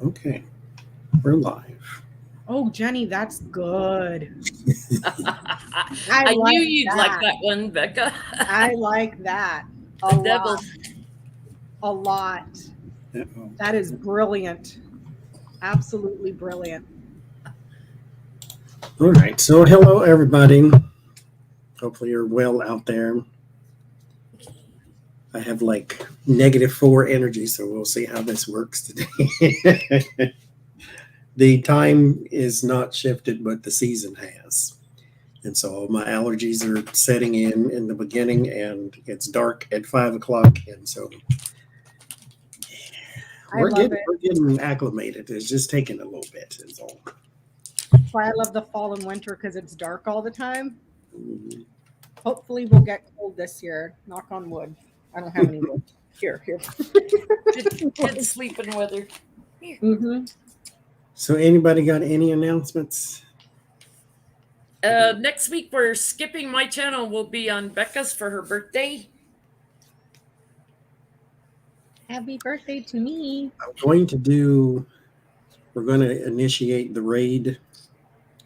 Okay, we're live. Oh, Jenny, that's good. I I knew like you'd like that. that one, Becca. I like that a The lot. devil. A lot. Uh-oh. That is brilliant. Absolutely brilliant. All right, so hello everybody. Hopefully you're well out there. I have like -4 energy, so we'll see how this works today. The time is not shifted, but the season has. And so my allergies are setting in the beginning, and it's dark at 5 o'clock. And so I love it. we're getting acclimated. It's just taking a little bit, is all. That's why I love the fall and winter because it's dark all the time. Hopefully, we'll get cold this year. Knock on wood. I don't have any wood. Here. Good sleeping weather. Mm-hmm. So anybody got any announcements? Next week, we're skipping my channel. Will be on Becca's for her birthday. Happy birthday to me. We're going to initiate the raid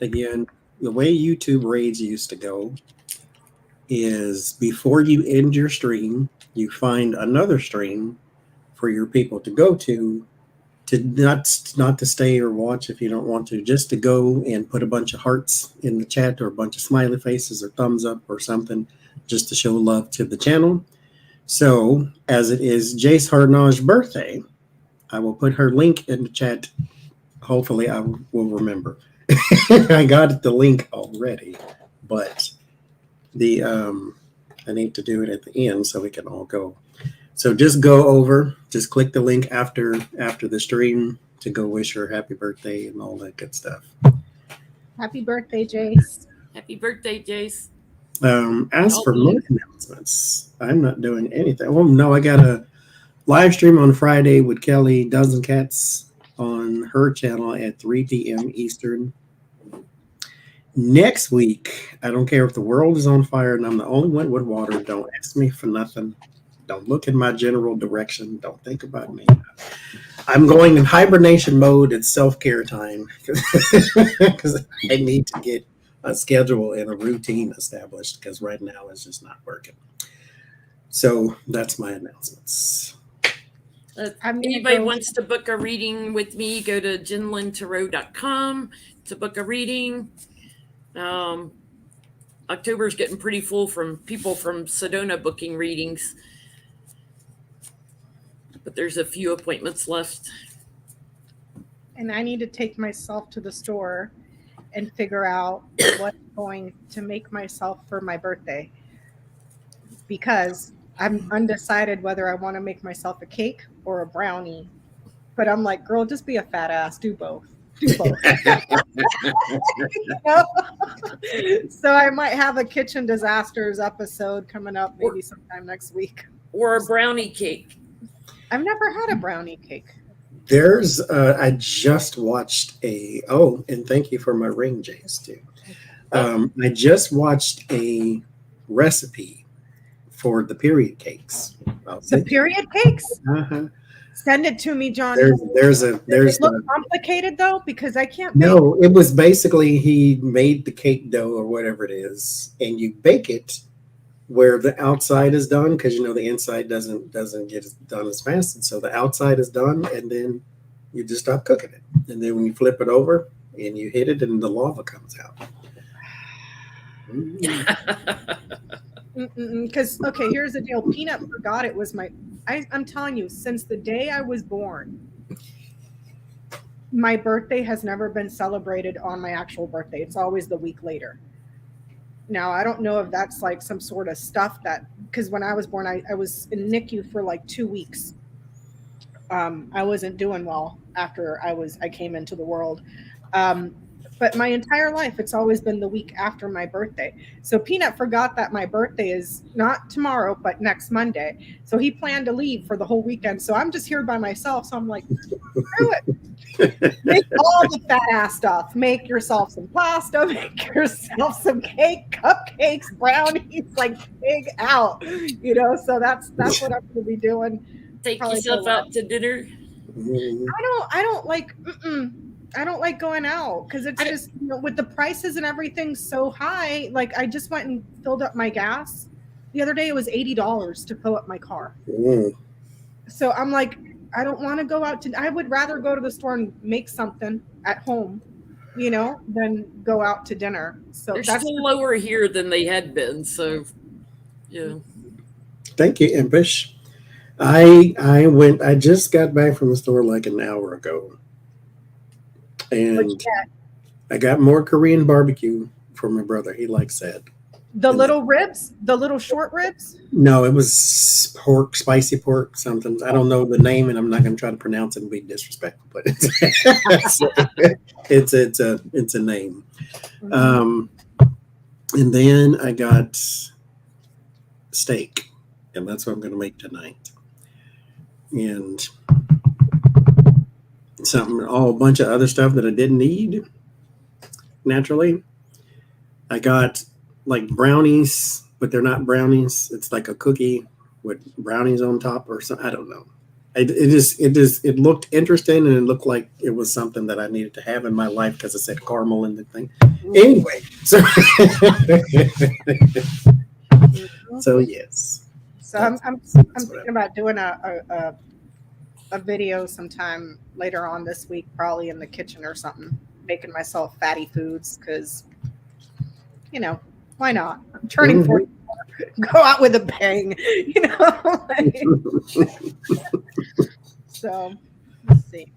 again. The way YouTube raids used to go is before you end your stream, you find another stream for your people to go to not to stay or watch if you don't want to, just to go and put a bunch of hearts in the chat or a bunch of smiley faces or thumbs up or something, just to show love to the channel. So as it is Jace Hardnaw's birthday, I will put her link in the chat. Hopefully I will remember. I got the link already, but I need to do it at the end so we can all go. So just go over, just click the link after the stream to go wish her happy birthday and all that good stuff. Happy birthday, Jace. Happy birthday, Jace. As for my announcements, I'm not doing anything. Well, no, I got a live stream on Friday with Kelly Dozen Cats on her channel at 3 p.m. Eastern. Next week, I don't care if the world is on fire and I'm the only one with water. Don't ask me for nothing. Don't look in my general direction. Don't think about me. I'm going in hibernation mode. It's self-care time because I need to get a schedule and a routine established because right now it's just not working. So that's my announcements. Anybody wants to book a reading with me, go to jinlintarot.com to book a reading. October's getting pretty full from people from Sedona booking readings. But there's a few appointments left. And I need to take myself to the store and figure out what I'm going to make myself for my birthday. Because I'm undecided whether I want to make myself a cake or a brownie. But I'm like, girl, just be a fat ass. Do both. So I might have a kitchen disasters episode coming up maybe sometime next week. Or a brownie cake. I've never had a brownie cake. I just watched and thank you for my ring, Jace, too. I just watched a recipe for the period cakes. The period cakes? Uh-huh. Send it to me, Johnny. Does it look complicated though? Because I can't. No, it was basically he made the cake dough or whatever it is, and you bake it where the outside is done because the inside doesn't get done as fast, and so the outside is done, and then you just stop cooking it, and then when you flip it over and you hit it, and the lava comes out. Because here's the deal. Peanut forgot it was I'm telling you, since the day I was born, my birthday has never been celebrated on my actual birthday. It's always the week later. Now, I don't know if that's like some sort of stuff because when I was born, I was in NICU for like 2 weeks. I wasn't doing well after I came into the world. But my entire life, it's always been the week after my birthday. So Peanut forgot that my birthday is not tomorrow, but next Monday. So he planned to leave for the whole weekend. So I'm just here by myself. So I'm like, screw it. Make all the fat ass stuff. Make yourself some pasta. Make yourself some cake, cupcakes, brownies, like big out. So that's what I'm going to be doing. Take yourself out to dinner. I don't like. I don't like going out because it's just with the prices and everything so high. Like I just went and filled up my gas the other day. It was $80 to fill up my car. So I'm like, I don't want to go out to. I would rather go to the store and make something at home, than go out to dinner. So they're still lower here than they had been. So, yeah. Thank you, Impish. I just got back from the store like an hour ago. And I got more Korean barbecue for my brother. He likes that. The little ribs? The little short ribs? No, it was pork, spicy pork, something. I don't know the name, and I'm not going to try to pronounce it and be disrespectful, but it's a name. And then I got steak, and that's what I'm going to make tonight. And a bunch of other stuff that I didn't need. Naturally, I got like brownies, but they're not brownies. It's like a cookie with brownies on top or something. I don't know. It looked interesting, and it looked like it was something that I needed to have in my life because it said caramel in the thing. Anyway, so yes. So I'm thinking about doing a video sometime later on this week, probably in the kitchen or something, making myself fatty foods because, why not? I'm turning 44. Go out with a bang, So let's see.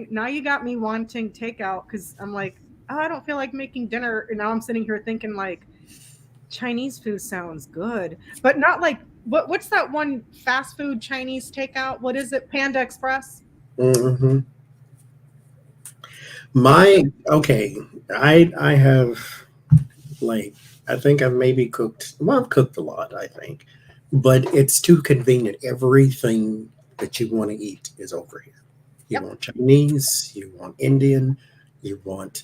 Now you got me wanting takeout because I'm like, I don't feel like making dinner. And now I'm sitting here thinking like Chinese food sounds good, but not like what's that one fast food Chinese takeout? What is it? Panda Express? Mm-hmm. I have I think I've maybe cooked. Well, I've cooked a lot, I think, but it's too convenient. Everything that you want to eat is over here. You want Chinese, you want Indian, you want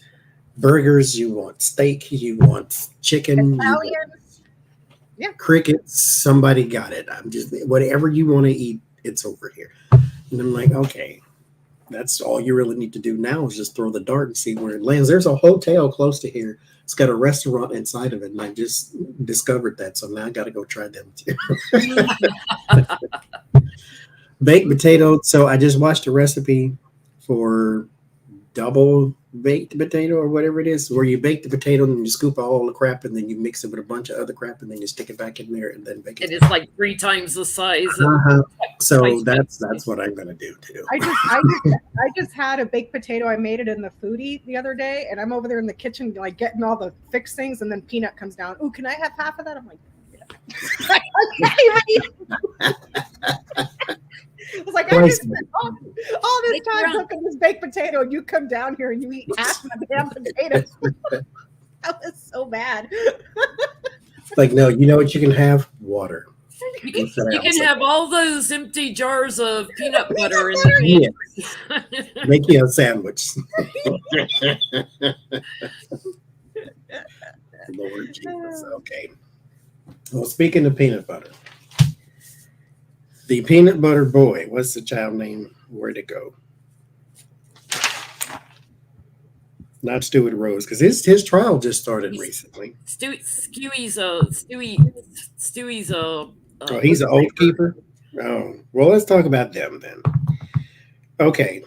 burgers, you want steak, you want chicken, crickets. Somebody got it. I'm just whatever you want to eat, it's over here. And I'm like, okay, that's all you really need to do now is just throw the dart and see where it lands. There's a hotel close to here. It's got a restaurant inside of it, and I just discovered that. So now I got to go try them too. Baked potato. So I just watched a recipe for double baked potato or whatever it is, where you bake the potato and you scoop out all the crap and then you mix it with a bunch of other crap and then you stick it back in there and then bake it. And it's like 3 times the size. So that's what I'm going to do too. I just had a baked potato. I made it in the foodie the other day, and I'm over there in the kitchen like getting all the fixed things, and then Peanut comes down. Oh, can I have half of that? I'm like, yeah. I was like, I just spent all this time cooking this baked potato, and you come down here and you eat half of the damn potato. That was so bad. Like, no, you know what you can have? Water. You can have all those empty jars of peanut butter in the yes. Make you a sandwich. Lord Jesus. Okay. Well, speaking of peanut butter, the peanut butter boy, what's the child name? Where'd it go? Not Stuart Rose, because his trial just started recently. Stewie's he's an oath keeper? Oh, well, let's talk about them then. Okay.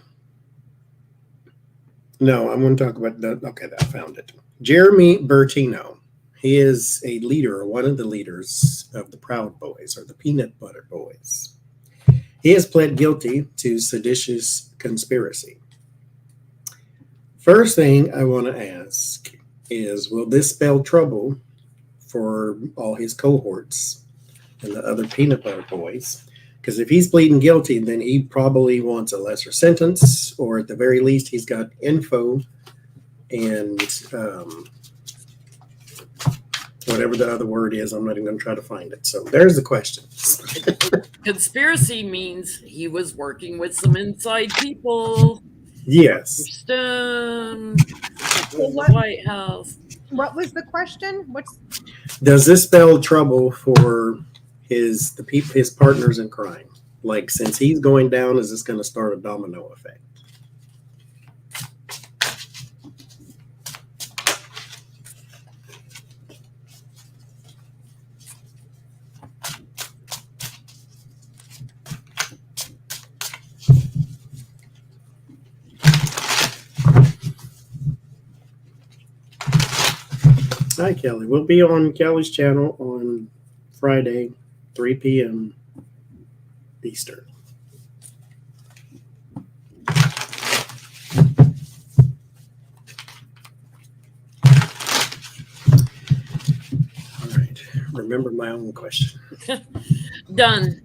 No, I'm going to talk about I found it. Jeremy Bertino. He is a leader, one of the leaders of the Proud Boys, or the Peanut Butter Boys. He has pled guilty to seditious conspiracy. First thing I want to ask is, will this spell trouble for all his cohorts and the other Peanut Butter Boys? Because if he's pleading guilty, then he probably wants a lesser sentence, or at the very least, he's got info and whatever the other word is. I'm not even going to try to find it. So there's the question. Conspiracy means he was working with some inside people. Yes. White House. What was the question? Does this spell trouble for his partners in crime Like, since he's going down, is this going to start a domino effect? Hi, Kelly. We'll be on Kelly's channel on Friday, 3 p.m. Eastern. All right. Remember my own question. Done.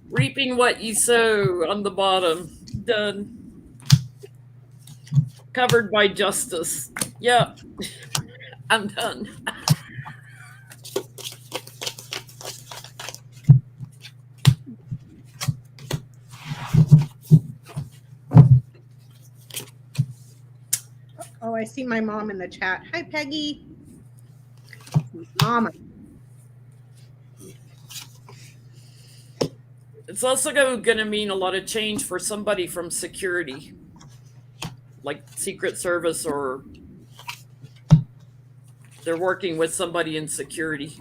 Reaping what you sow on the bottom. Done. Covered by justice. Yep. I'm done. Oh, I see my mom in the chat. Hi, Peggy. Mama. It's also going to mean a lot of change for somebody from security, like Secret Service, or they're working with somebody in security.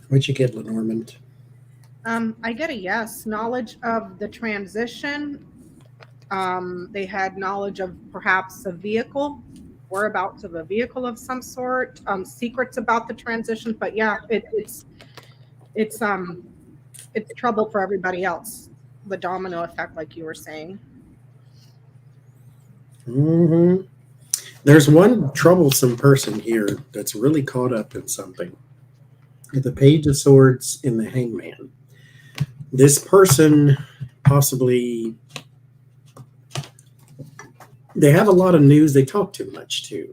What'd you get, Lenormand? I get a yes. Knowledge of the transition. They had knowledge of perhaps a vehicle, whereabouts of a vehicle of some sort. Secrets about the transition, but yeah, it's trouble for everybody else. The domino effect, like you were saying. Mm-hmm. There's one troublesome person here that's really caught up in something. The Page of Swords in the Hangman. This person possibly, they have a lot of news. They talk too much too.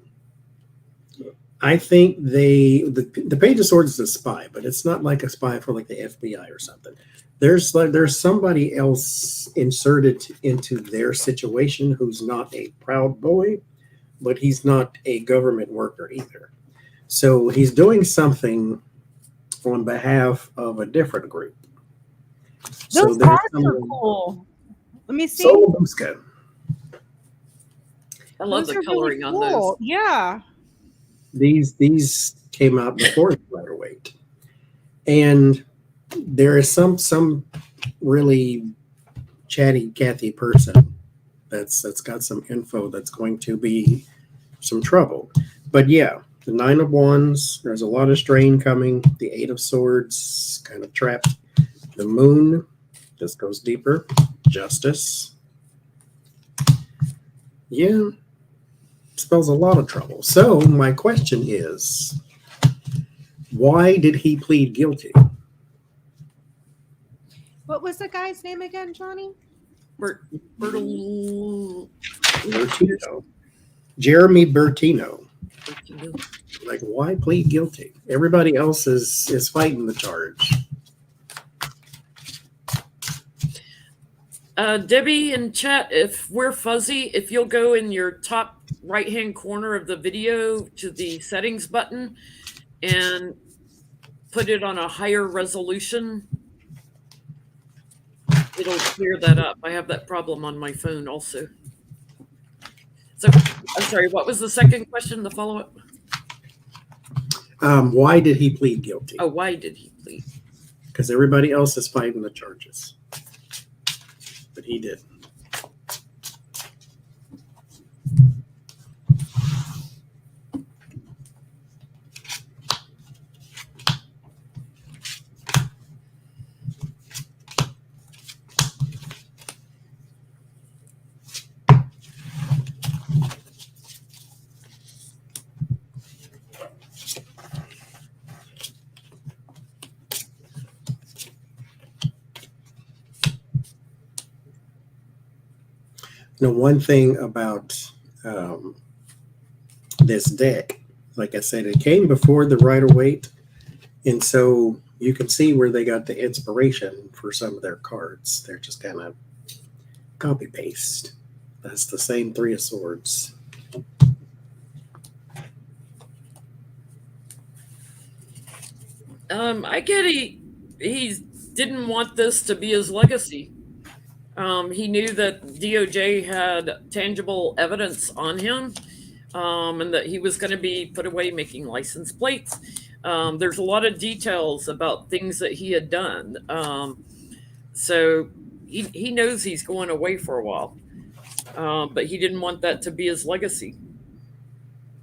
I think the Page of Swords is a spy, but it's not like a spy for like the FBI or something. There's somebody else inserted into their situation who's not a proud boy, but he's not a government worker either. So he's doing something on behalf of a different group. Those cards are cool. Let me see. Solobuska. I love the coloring really cool. On those. Yeah. These came out before the Rider Waite. And there is some really chatty Cathy person that's got some info that's going to be some trouble. But yeah, the 9 of Wands, there's a lot of strain coming. The 8 of Swords, kind of trapped. The Moon, this goes deeper. Justice. Yeah, spells a lot of trouble. So my question is, why did he plead guilty? What was the guy's name again, Johnny? Bertino. Jeremy Bertino. Like, why plead guilty? Everybody else is fighting the charge. Debbie in chat, if we're fuzzy, if you'll go in your top right-hand corner of the video to the settings button and put it on a higher resolution, it'll clear that up. I have that problem on my phone also. So, I'm sorry, what was the second question, the follow-up? Why did he plead guilty? Oh, why did he plead? Because everybody else is fighting the charges. But he didn't. Now, one thing about this deck, like I said, it came before the Rider Waite, and so you can see where they got the inspiration for some of their cards. They're just kind of copy paste. That's the same Three of Swords. I get he didn't want this to be his legacy. He knew that DOJ had tangible evidence on him, and that he was going to be put away making license plates. There's a lot of details about things that he had done. So he knows he's going away for a while, but he didn't want that to be his legacy.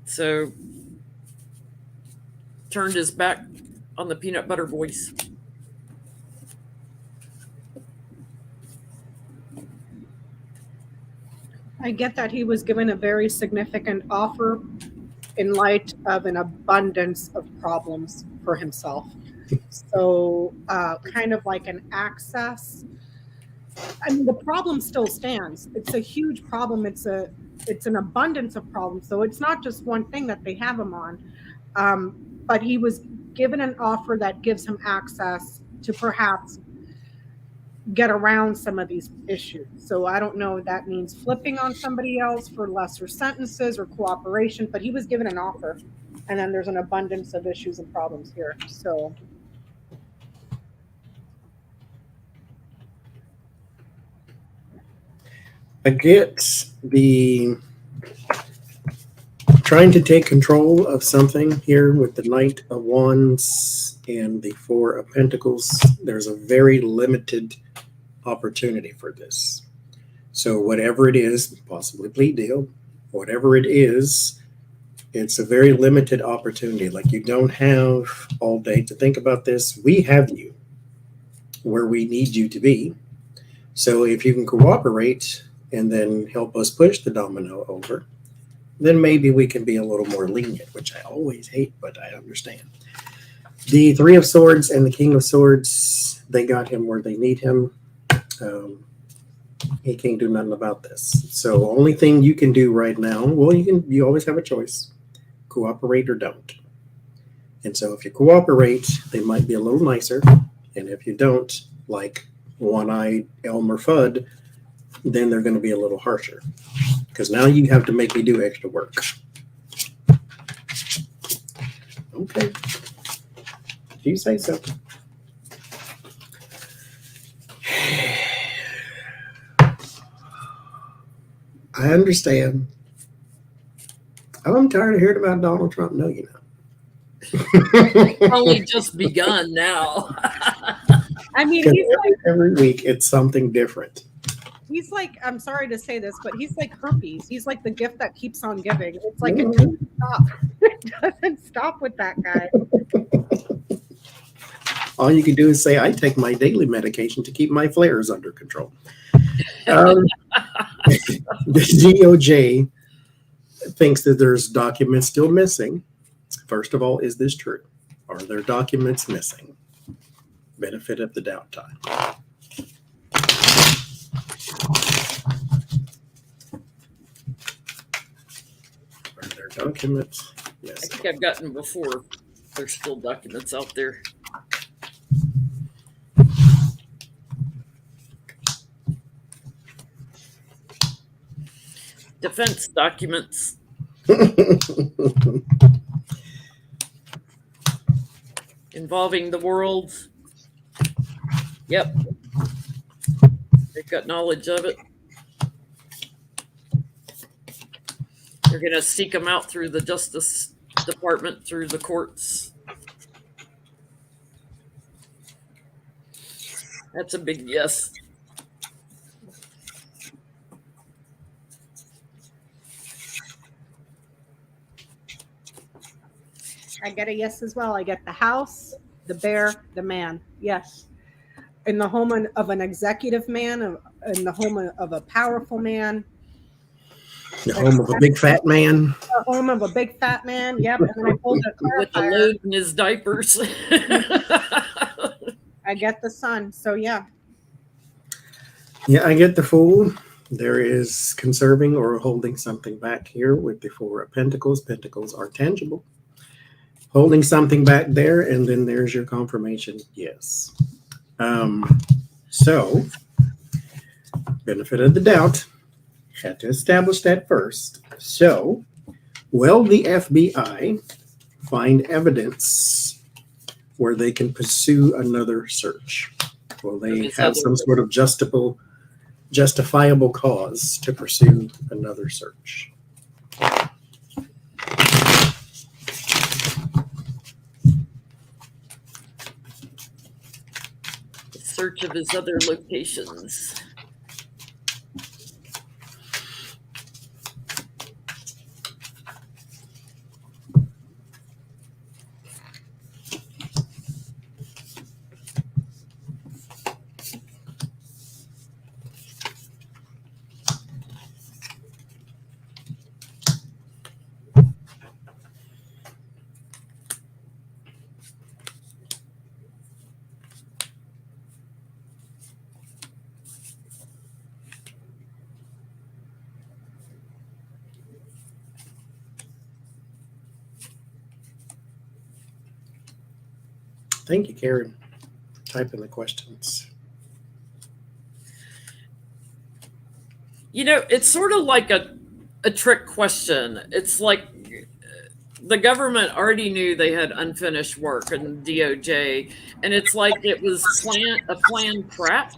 So turned his back on the peanut butter boys. I get that he was given a very significant offer in light of an abundance of problems for himself. So kind of like an access. I mean, the problem still stands. It's a huge problem. It's an abundance of problems. So it's not just one thing that they have him on. But he was given an offer that gives him access to perhaps get around some of these issues. So I don't know if that means flipping on somebody else for lesser sentences or cooperation, but he was given an offer, and then there's an abundance of issues and problems here. So I get the trying to take control of something here with the Knight of Wands and the Four of Pentacles. There's a very limited opportunity for this. So whatever it is, possibly plea deal, whatever it is, it's a very limited opportunity. Like, you don't have all day to think about this. We have you where we need you to be. So if you can cooperate and then help us push the domino over, then maybe we can be a little more lenient, which I always hate, but I understand. The Three of Swords and the King of Swords, they got him where they need him. He can't do nothing about this. So only thing you can do right now, well, you always have a choice. Cooperate or don't. And so if you cooperate, they might be a little nicer. And if you don't, like One-Eyed Elmer Fudd, then they're going to be a little harsher. Because now you have to make me do extra work. Okay. If you say so. I understand. I'm tired of hearing about Donald Trump. No, you know. Only just begun now. I mean, he's like, every week it's something different. he's like, I'm sorry to say this, but he's like herpes. He's like the gift that keeps on giving. It's like it doesn't stop. It doesn't stop with that guy. All you can do is say, I take my daily medication to keep my flares under control. The DOJ thinks that there's documents still missing. First of all, is this true? Are there documents missing? Benefit of the doubt time. Are there documents I missing? think I've gotten before. There's still documents out there. Defense documents. Involving the world. Yep. They've got knowledge of it. They're going to seek them out through the Justice Department, through the courts. That's a big yes. I get a yes as well. I get the house, the bear, the man. Yes. In the home of an executive man, in the home of a powerful man. The home of a big fat man. The home of a big fat man. Yep. And then I pulled a With the load in his diapers. I get the sun. So yeah. Yeah, I get the Fool. There is conserving or holding something back here with the Four of Pentacles. Pentacles are tangible. holding something back there, and then there's your confirmation. Yes. So, benefit of the doubt, had to establish that first. So, will the FBI find evidence where they can pursue another search? Will they have some sort of justifiable cause to pursue another search? Search of his other locations. Thank you, Karen, for typing the questions. You know, it's sort of like a trick question. It's like the government already knew they had unfinished work in DOJ, and it's like it was a planned trap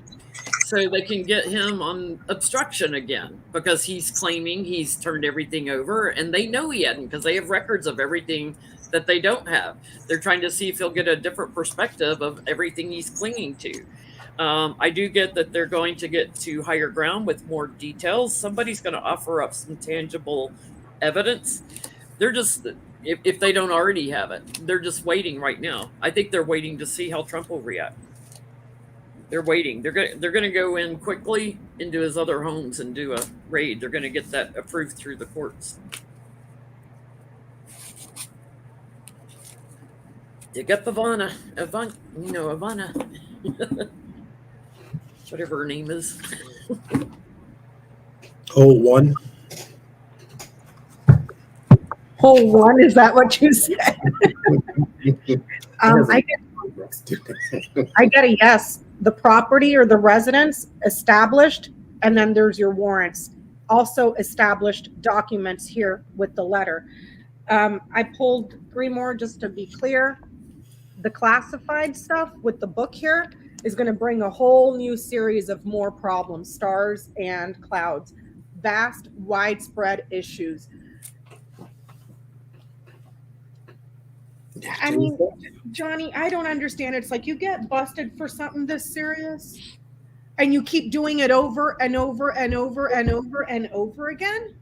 so they can get him on obstruction again because he's claiming he's turned everything over, and they know he hadn't because they have records of everything that they don't have. They're trying to see if he'll get a different perspective of everything he's clinging to. I do get that they're going to get to higher ground with more details. Somebody's going to offer up some tangible evidence. They're just, if they don't already have it, they're just waiting right now. I think they're waiting to see how Trump will react. They're waiting. They're going to go in quickly into his other homes and do a raid. They're going to get that approved through the courts. Dig up Ivana, whatever her name is. Hole one. Hole one, is that what you said? I get a yes. The property or the residence established, and then there's your warrants. Also established documents here with the letter. I pulled 3 more just to be clear. The classified stuff with the book here is going to bring a whole new series of more problems, stars and clouds, vast, widespread issues. I mean, Johnny, I don't understand. It's like you get busted for something this serious and you keep doing it over and over and over and over and over again.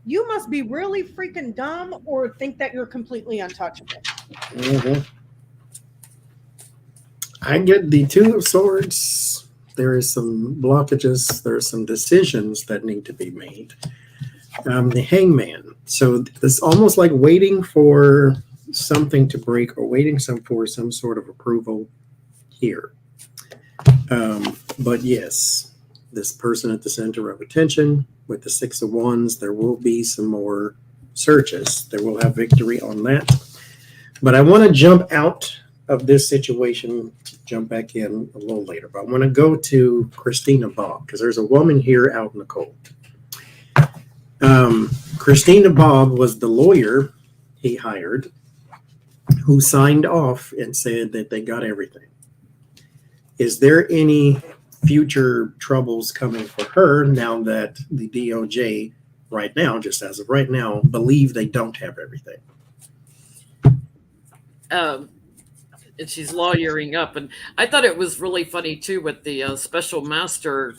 You must be really freaking dumb or think that you're completely untouchable. Mm-hmm. I get the 2 of Swords. There is some blockages. There are some decisions that need to be made. The Hangman. So it's almost like waiting for something to break or waiting for some sort of approval here. But yes, this person at the center of attention with the 6 of Wands, there will be some more searches. There will have victory on that. But I want to jump out of this situation, jump back in a little later. But I want to go to Christina Bob because there's a woman here out in the cold. Christina Bob was the lawyer he hired who signed off and said that they got everything. Is there any future troubles coming for her now that the DOJ right now, just as of right now, believe they don't have everything? And she's lawyering up. And I thought it was really funny, too, with the special master.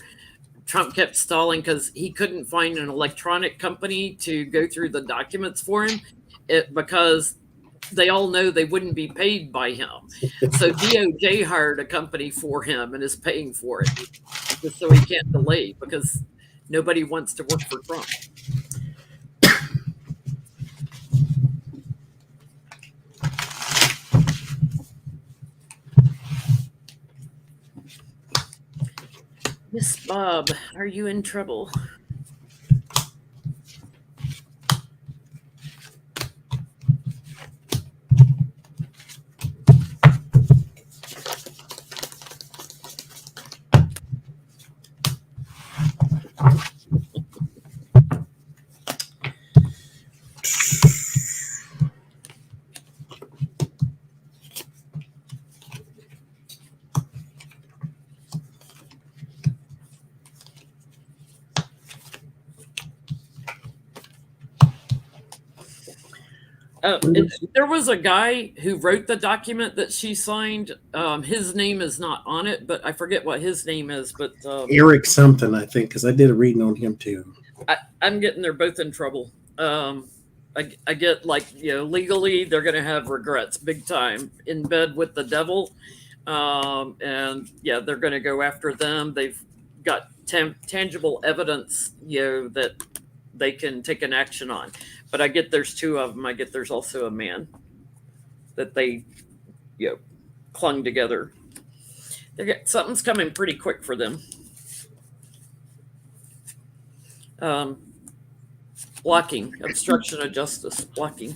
Trump kept stalling because he couldn't find an electronic company to go through the documents for him because they all know they wouldn't be paid by him. So DOJ hired a company for him and is paying for it just so he can't delay because nobody wants to work for Trump. Miss Bob, are you in trouble? There was a guy who wrote the document that she signed. His name is not on it, but I forget what his name is. But Eric something, I think, because I did a reading on him too. I'm getting they're both in trouble. I get legally they're going to have regrets big time in bed with the devil. And yeah, they're going to go after them. They've got tangible evidence, that they can take an action on. But I get there's two of them. I get there's also a man that they, clung together. Something's coming pretty quick for them. Blocking, obstruction of justice, blocking.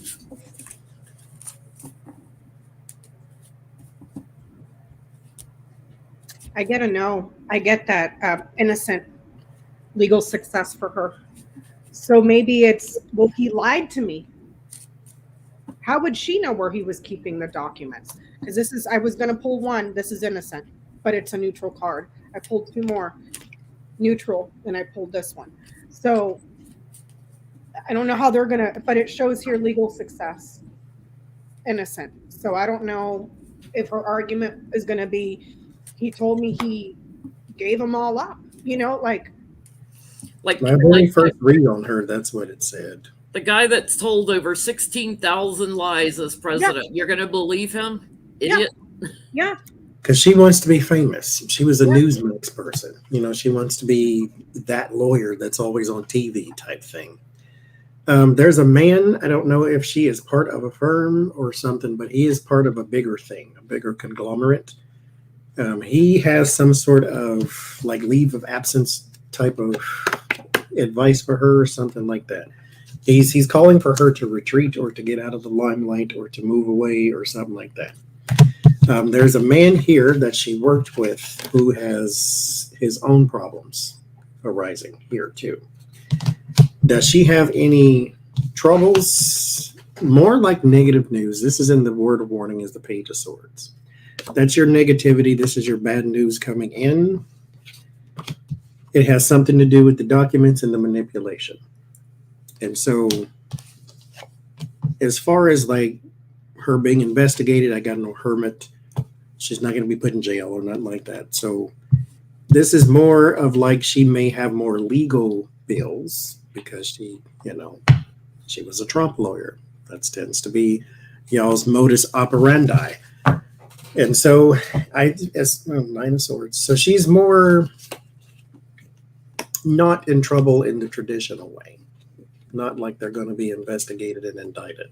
I get a no. I get that innocent legal success for her. So maybe it's, well, he lied to me. How would she know where he was keeping the documents? Because I was going to pull one. This is innocent, but it's a neutral card. I pulled two more neutral, and I pulled this one. So I don't know how they're going to, but it shows here legal success, innocent. So I don't know if her argument is going to be, he told me he gave them all up, my very first read on her, that's what it said. The guy that's told over 16,000 lies as president. Yeah. You're going to believe him? Idiot. Yeah. Because she wants to be famous. She was a Newsmax person. She wants to be that lawyer that's always on TV type thing. There's a man, I don't know if she is part of a firm or something, but he is part of a bigger thing, a bigger conglomerate. He has some sort of leave of absence type of advice for her or something like that. He's calling for her to retreat or to get out of the limelight or to move away or something like that. There's a man here that she worked with who has his own problems arising here too. Does she have any troubles? More like negative news. This is in the word of warning is the Page of Swords. That's your negativity. This is your bad news coming in. It has something to do with the documents and the manipulation. And so as far as her being investigated, I got no hermit. She's not going to be put in jail or nothing like that. So this is more of she may have more legal bills because she was a Trump lawyer. That tends to be y'all's modus operandi. And so Nine of Swords. So she's more not in trouble in the traditional way. Not like they're going to be investigated and indicted.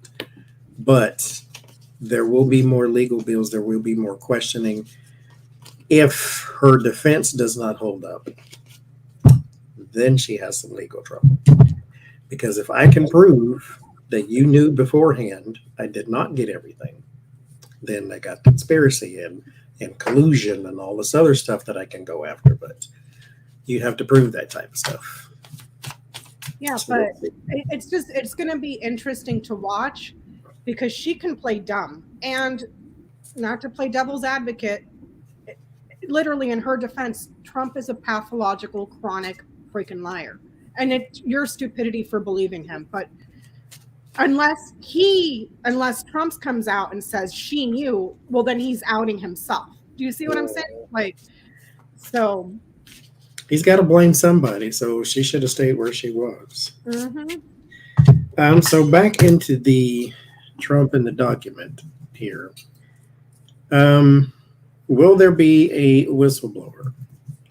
But there will be more legal bills. There will be more questioning. If her defense does not hold up, then she has some legal trouble. Because if I can prove that you knew beforehand I did not get everything, then I got conspiracy and collusion and all this other stuff that I can go after. But you have to prove that type of stuff. Yeah, but it's going to be interesting to watch because she can play dumb. And not to play devil's advocate, literally in her defense, Trump is a pathological, chronic freaking liar. And it's your stupidity for believing him. But unless Trump comes out and says she knew, well, then he's outing himself. Do you see what I'm saying? So he's got to blame somebody, so she should have stayed where she was. Mm-hmm. So back into the Trump and the document here. Will there be a whistleblower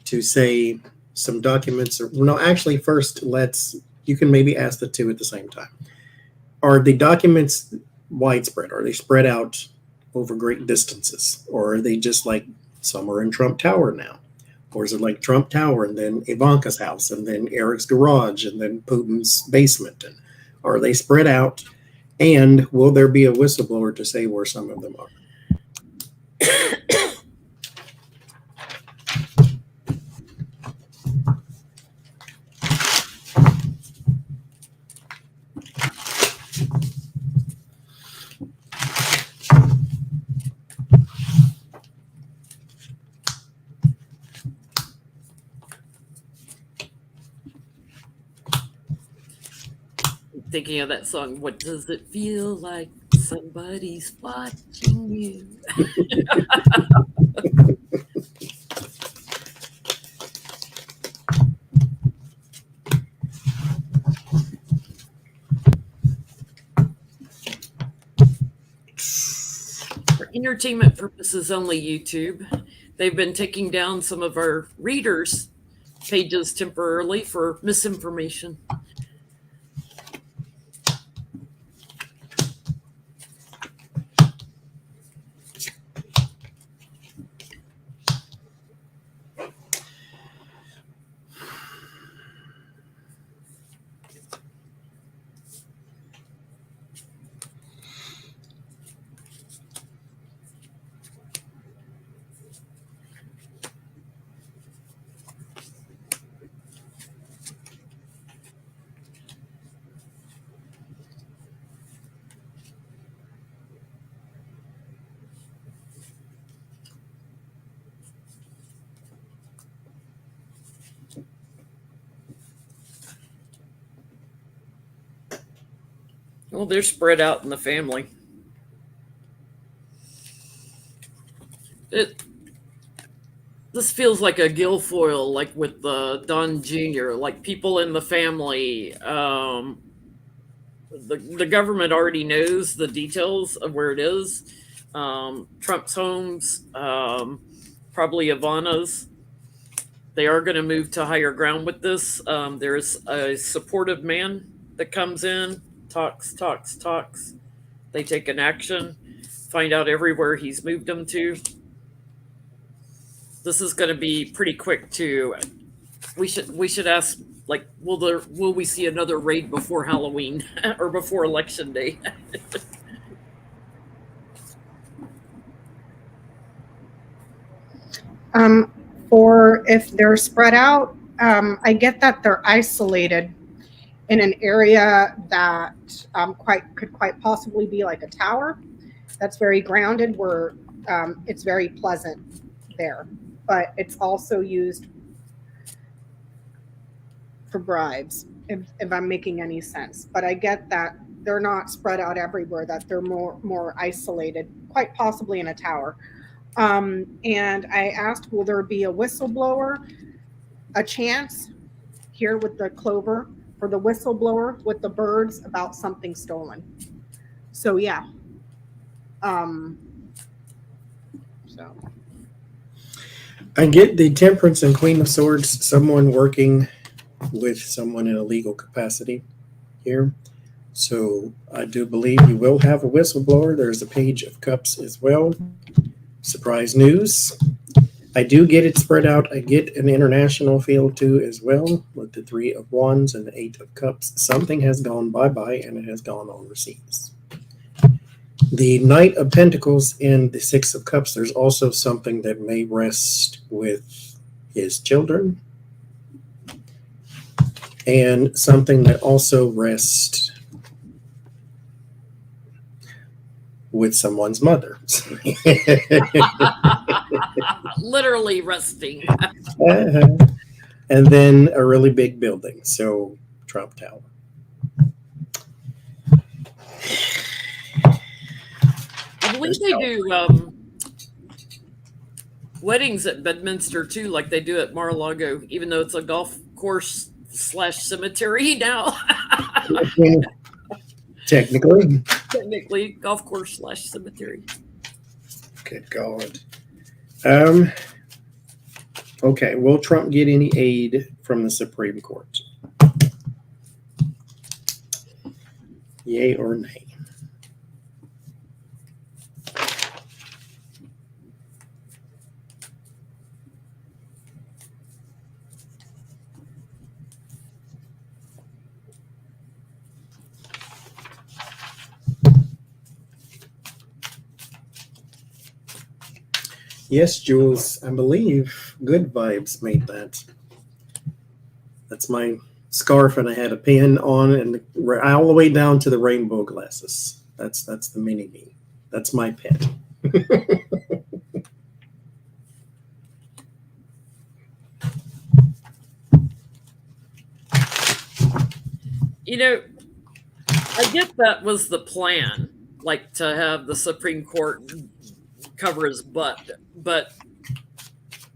to say some documents? Actually, first, you can maybe ask the two at the same time. Are the documents widespread? Are they spread out over great distances? Or are they just somewhere in Trump Tower now? Or is it Trump Tower and then Ivanka's house and then Eric's garage and then Putin's basement? And are they spread out? And will there be a whistleblower to say where some of them are? thinking of that song. What does it feel like somebody's watching you? For entertainment purposes only, YouTube. They've been taking down some of our readers' pages temporarily for misinformation. Well, they're spread out in the family. This feels like a Guilfoyle, like with Don Jr., like people in the family. The government already knows the details of where it is. Trump's homes, probably Ivana's. They are going to move to higher ground with this. There's a supportive man that comes in, talks. They take an action, find out everywhere he's moved them to. This is going to be pretty quick too. We should ask, like, will we see another raid before Halloween or before Election Day? For if they're spread out, I get that they're isolated in an area that could quite possibly be like a tower that's very grounded, where it's very pleasant there, but it's also used for bribes, if I'm making any sense. But I get that they're not spread out everywhere, that they're more isolated, quite possibly in a tower. And I asked, will there be a whistleblower, a chance here with the clover for the whistleblower with the birds about something stolen? So yeah. So I get the Temperance and Queen of Swords, someone working with someone in a legal capacity here. So I do believe you will have a whistleblower. There's a Page of Cups as well. Surprise news. I do get it spread out. I get an international feel too as well, with the Three of Wands and the Eight of Cups. Something has gone bye-bye and it has gone overseas. The Knight of Pentacles and the Six of Cups, there's also something that may rest with his children, and something that also rests with someone's mother. Literally resting. And then a really big building. So Trump Tower. I believe they do weddings at Bedminster too, like they do at Mar-a-Lago, even though it's a golf course / cemetery now. Technically, golf course / cemetery. Good God. Okay, will Trump get any aid from the Supreme Court? Yay or nay? Yes, Jules, I believe Good Vibes made that. That's my scarf, and I had a pin on, and all the way down to the rainbow glasses. That's the mini me. That's my pet. You know, I get that was the plan, like to have the Supreme Court cover his butt, but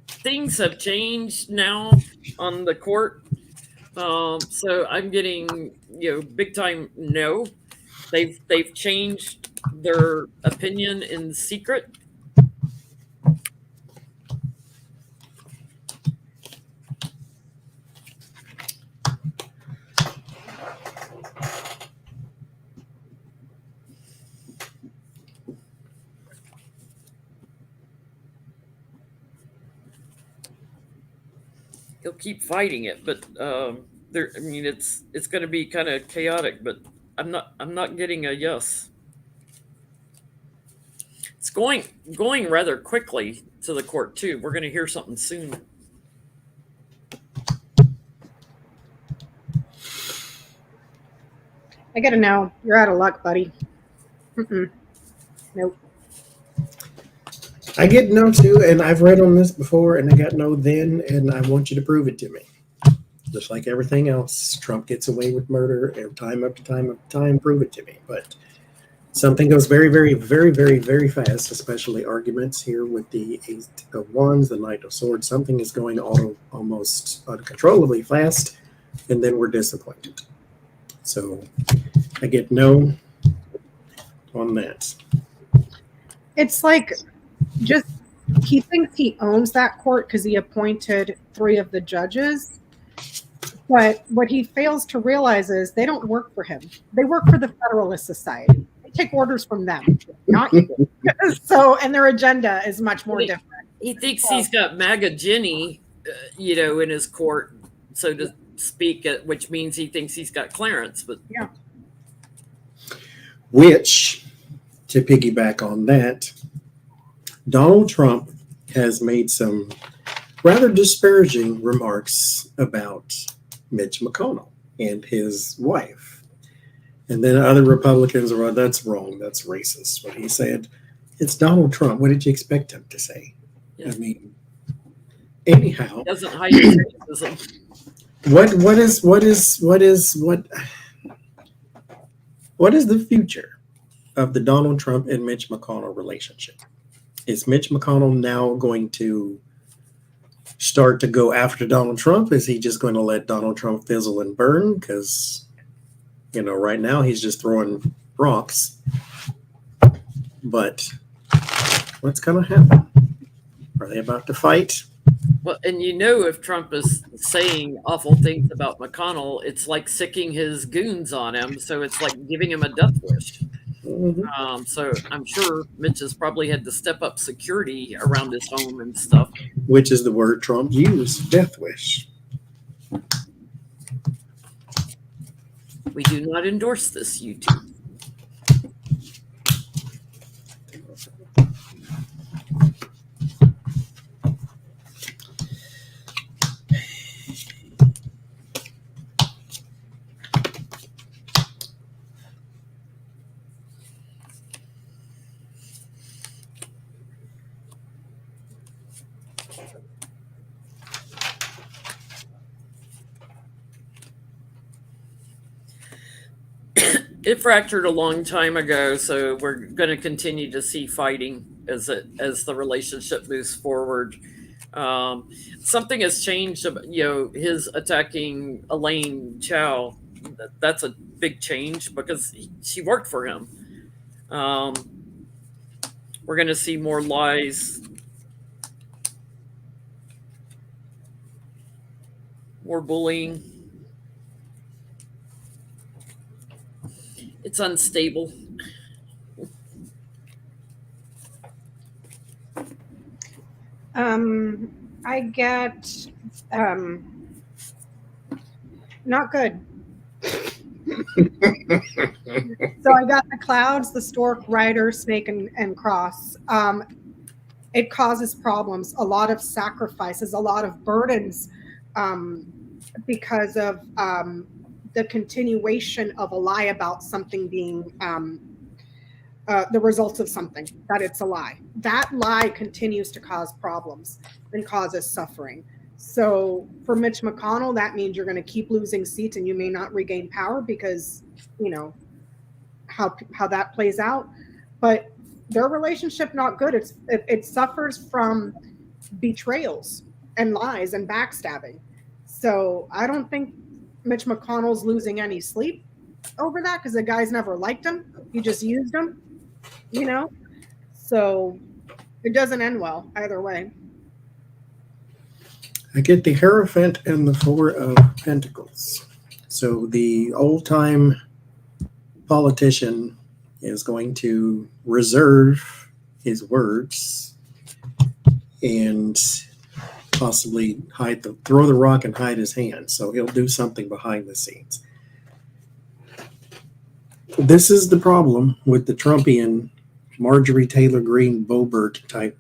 things have changed now on the court. So I'm getting, big time no. They've changed their opinion in secret. He'll keep fighting it, but there. I mean, it's going to be kind of chaotic. But I'm not getting a yes. It's going rather quickly to the court too. We're going to hear something soon. I gotta know. You're out of luck, buddy. Nope. I get no too, and I've read on this before, and I got no then, and I want you to prove it to me. Just like everything else, Trump gets away with murder every time after time after time. Prove it to me. But something goes very, very, very, very, very fast, especially arguments here with the Eight of Wands, the Knight of Swords. Something is going almost uncontrollably fast, and then we're disappointed. So I get no on that. It's like just he thinks he owns that court because he appointed 3 of the judges. But what he fails to realize is they don't work for him. They work for the Federalist Society. They take orders from them, not you. So, and their agenda is much more different. He thinks he's got MAGA Jenny, in his court, so to speak, which means he thinks he's got clearance. But yeah. Which, to piggyback on that, Donald Trump has made some rather disparaging remarks about Mitch McConnell and his wife. And then other Republicans are, that's wrong, that's racist. What he said, it's Donald Trump. What did you expect him to say? Yeah. I mean, anyhow. He doesn't hide his racism. What is the future of the Donald Trump and Mitch McConnell relationship? Is Mitch McConnell now going to start to go after Donald Trump? Is he just going to let Donald Trump fizzle and burn? Because, right now he's just throwing rocks. But what's going to happen? Are they about to fight? Well, and if Trump is saying awful things about McConnell, it's like sicking his goons on him. So it's like giving him a death wish. Mm-hmm. So I'm sure Mitch has probably had to step up security around his home and stuff. Which is the word Trump used, death wish. We do not endorse this, YouTube. It fractured a long time ago, so we're going to continue to see fighting as the relationship moves forward. Something has changed. His attacking Elaine Chao. That's a big change because she worked for him. We're going to see more lies, more bullying. It's unstable. I get not good. So I got the clouds, the stork, rider, snake, and cross. It causes problems, a lot of sacrifices, a lot of burdens because of the continuation of a lie about something being the results of something, that it's a lie. That lie continues to cause problems and causes suffering. So for Mitch McConnell, that means you're going to keep losing seats and you may not regain power because, how that plays out. But their relationship not good. It suffers from betrayals and lies and backstabbing. So I don't think Mitch McConnell's losing any sleep over that, because the guy's never liked him. He just used him, you know? So it doesn't end well either way. I get the Hierophant and the Four of Pentacles. So the old-time politician is going to reserve his words and possibly throw the rock and hide his hand. So he'll do something behind the scenes. This is the problem with the Trumpian Marjorie Taylor Greene Boebert type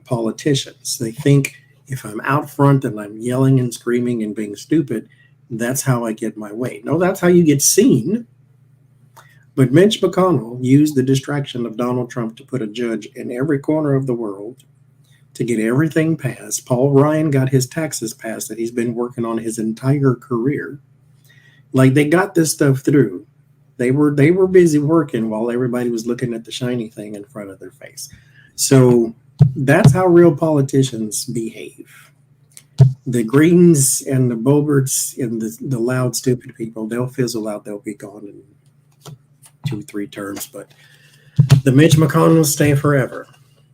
politicians. They think if I'm out front and I'm yelling and screaming and being stupid, that's how I get my way. No, that's how you get seen. But Mitch McConnell used the distraction of Donald Trump to put a judge in every corner of the world to get everything passed. Paul Ryan got his taxes passed that he's been working on his entire career. Like, they got this stuff through. They were busy working while everybody was looking at the shiny thing in front of their face. So that's how real politicians behave. The Greens and the Boeberts and the loud, stupid people, they'll fizzle out. They'll be gone in 2-3 terms. But the Mitch McConnells stay forever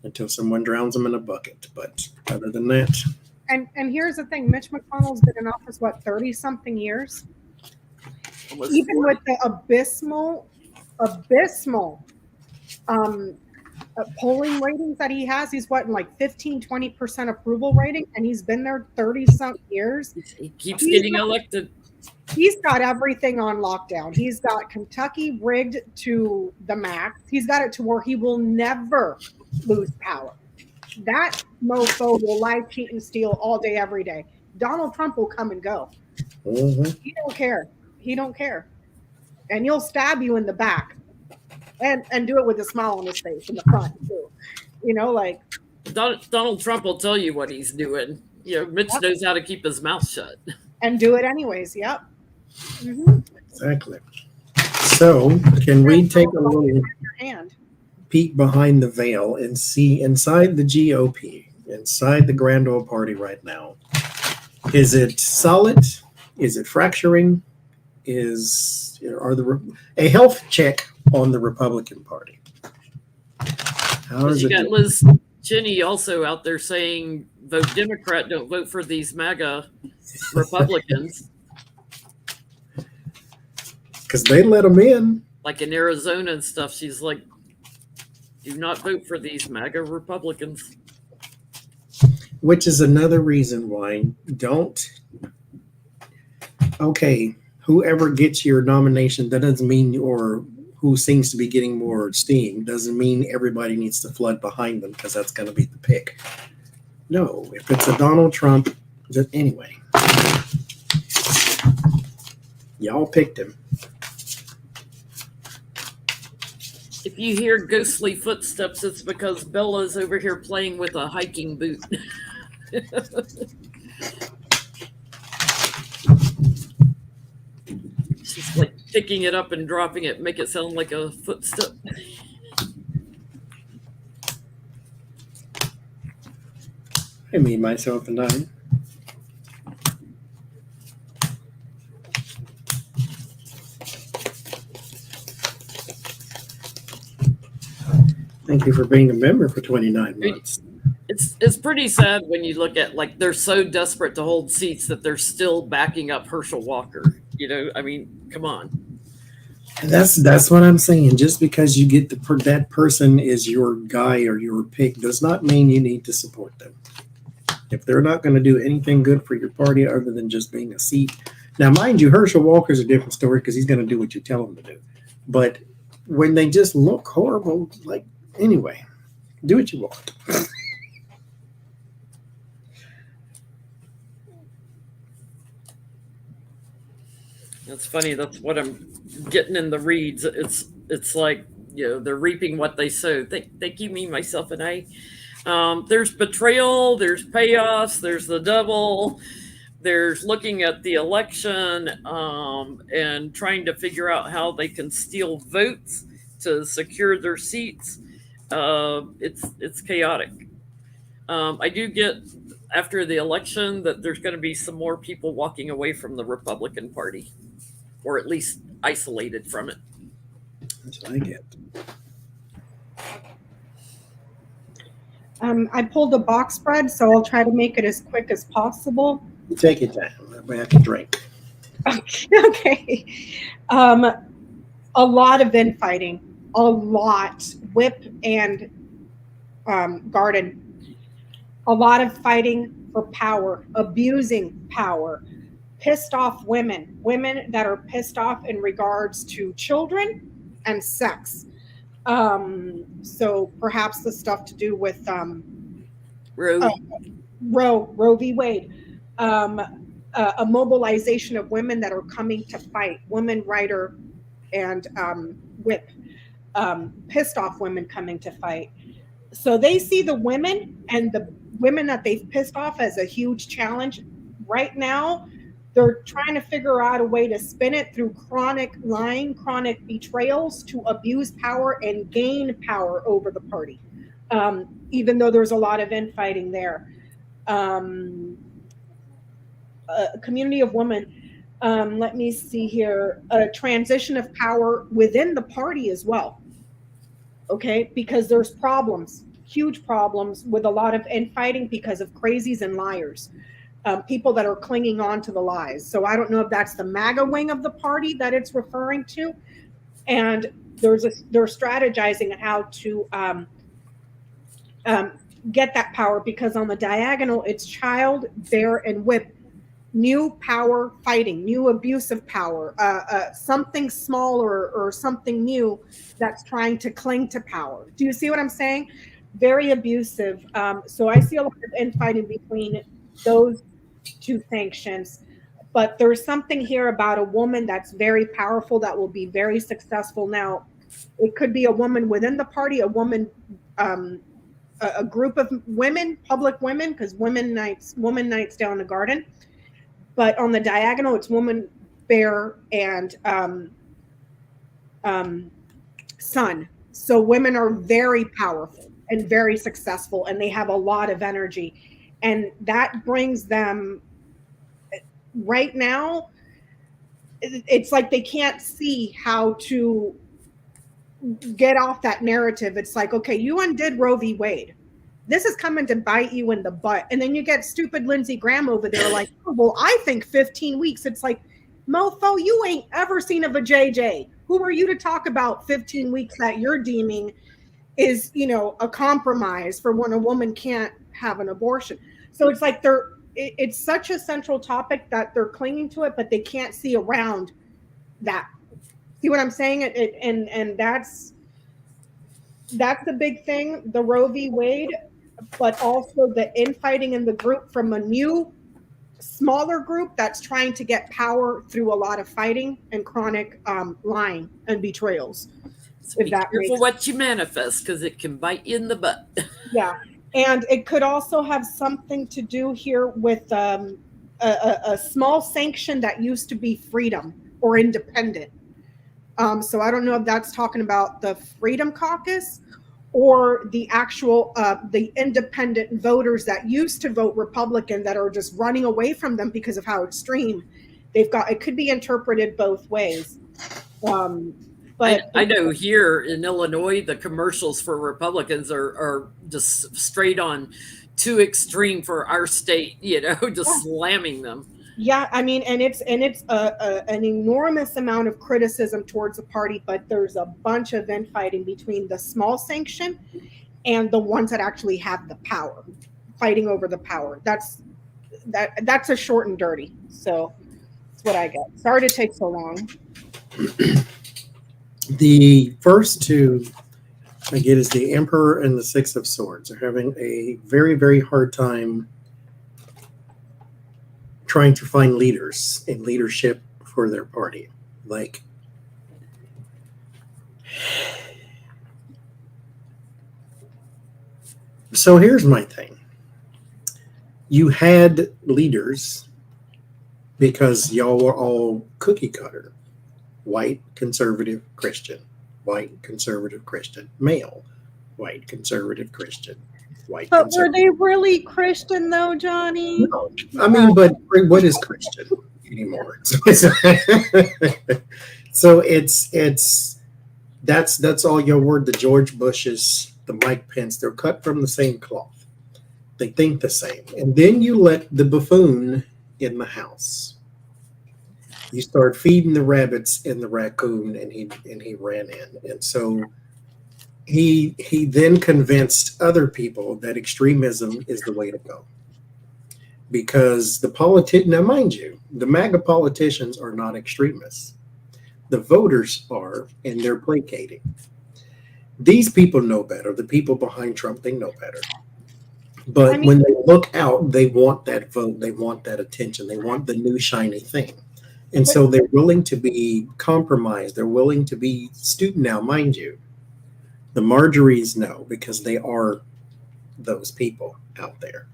until someone drowns them in a bucket. But other than that. And here's the thing. Mitch McConnell's been in office, 30-something years? Even with the abysmal polling ratings that he has, he's in 15-20% approval rating, and he's been there 30-some years. He keeps getting elected. He's got everything on lockdown. He's got Kentucky rigged to the max. He's got it to where he will never lose power. That mofo will lie, cheat, and steal all day, every day. Donald Trump will come and go. Mm-hmm. He don't care. He don't care. And he'll stab you in the back and do it with a smile on his face in the front too. Donald Trump will tell you what he's doing. Mitch knows how to keep his mouth shut. And do it anyways. Yep. Mm-hmm. Exactly. So can we take a little peek behind the veil and see inside the GOP, inside the Grand Old Party right now? Is it solid? Is it fracturing? A health check on the Republican Party? How is you it? got Liz Cheney also out there saying, vote Democrat, don't vote for these MAGA Republicans. Because they let them in. Like in Arizona and stuff, she's like, do not vote for these MAGA Republicans. Which is another reason why whoever gets your nomination, that doesn't mean, or who seems to be getting more steam, doesn't mean everybody needs to flood behind them, because that's going to be the pick. No, if it's a Donald Trump, anyway, y'all picked him. If you hear ghostly footsteps, it's because Bella's over here playing with a hiking boot. She's like picking it up and dropping it, make it sound like a footstep. I mean, myself and I. Thank you for being a member for 29 months. It's pretty sad when you look at, they're so desperate to hold seats that they're still backing up Herschel Walker. I mean, come on. And that's what I'm saying. Just because you get that person is your guy or your pick does not mean you need to support them. If they're not going to do anything good for your party other than just being a seat. Now, mind you, Herschel Walker's a different story because he's going to do what you tell him to do. But when they just look horrible, anyway, do what you want. It's funny. That's what I'm getting in the reads. It's like, they're reaping what they sow. Thank you, me, myself, and I. There's betrayal. There's payoffs. There's the devil. There's looking at the election and trying to figure out how they can steal votes to secure their seats. It's chaotic. I do get after the election that there's going to be some more people walking away from the Republican Party, or at least isolated from it. That's what I get. I pulled a box spread, so I'll try to make it as quick as possible. Take it down. We have to drink. Okay. A lot of infighting. A lot. Whip and garden. A lot of fighting for power, abusing power, pissed off women that are pissed off in regards to children and sex. So perhaps the stuff to do with Roe v. Wade, a mobilization of women that are coming to fight, women writer and whip, pissed off women coming to fight. So they see the women and the women that they've pissed off as a huge challenge. Right now, they're trying to figure out a way to spin it through chronic lying, chronic betrayals to abuse power and gain power over the party, even though there's a lot of infighting there. A community of women, let me see here, a transition of power within the party as well. Okay, because there's problems, huge problems with a lot of infighting because of crazies and liars. People that are clinging on to the lies. So I don't know if that's the MAGA wing of the party that it's referring to. And they're strategizing on how to get that power, because on the diagonal, it's child, bear, and whip. New power fighting, new abuse of power, something smaller or something new that's trying to cling to power. Do you see what I'm saying? Very abusive. So I see a lot of infighting between those two sanctions, but there's something here about a woman that's very powerful that will be very successful. Now, it could be a woman within the party, a woman, a group of women, public women, because woman nights down the garden. But on the diagonal, it's woman, bear, and sun. So women are very powerful and very successful, and they have a lot of energy. And that brings them, right now, it's like they can't see how to get off that narrative. It's like, okay, you undid Roe v. Wade. This is coming to bite you in the butt. And then you get stupid Lindsey Graham over there like, oh, well, I think 15 weeks. It's like, mofo, you ain't ever seen of a JJ. Who are you to talk about 15 weeks that you're deeming is, a compromise for when a woman can't have an abortion? So it's like it's such a central topic that they're clinging to it, but they can't see around that. See what I'm saying? And that's the big thing, the Roe v. Wade, but also the infighting in the group from a new, smaller group that's trying to get power through a lot of fighting and chronic lying and betrayals. So be careful what you manifest, because it can bite you in the butt. Yeah. And it could also have something to do here with a small sanction that used to be freedom or independent. So I don't know if that's talking about the Freedom Caucus or the actual the independent voters that used to vote Republican that are just running away from them because of how extreme they've got. It could be interpreted both ways. But I know here in Illinois, the commercials for Republicans are just straight on too extreme for our state, just slamming them. Yeah, I mean, and it's an enormous amount of criticism towards the party, but there's a bunch of infighting between the small sanction and the ones that actually have the power, fighting over the power. That's a short and dirty. So that's what I get. Sorry to take so long. The first two I get is the Emperor and the Six of Swords. They're having a very, very hard time trying to find leaders and leadership for their party. So here's my thing. You had leaders because y'all were all cookie cutter. White, conservative, Christian. White, conservative, Christian. Male. White, conservative, Christian. White, But were conservative. they really Christian though, Johnny? No. I mean, but what is Christian anymore? So it's that's all your word. The George Bushes, the Mike Pence, they're cut from the same cloth. They think the same. And then you let the buffoon in the house. You start feeding the rabbits and the raccoon, and he ran in. And so he then convinced other people that extremism is the way to go. Because now mind you, the MAGA politicians are not extremists. The voters are, and they're placating. These people know better. The people behind Trump, they know better. But when they look out, they want that vote. They want that attention. They want the new shiny thing. And so they're willing to be compromised. They're willing to be student. Now, mind you, the Marjories know because they are those people out there.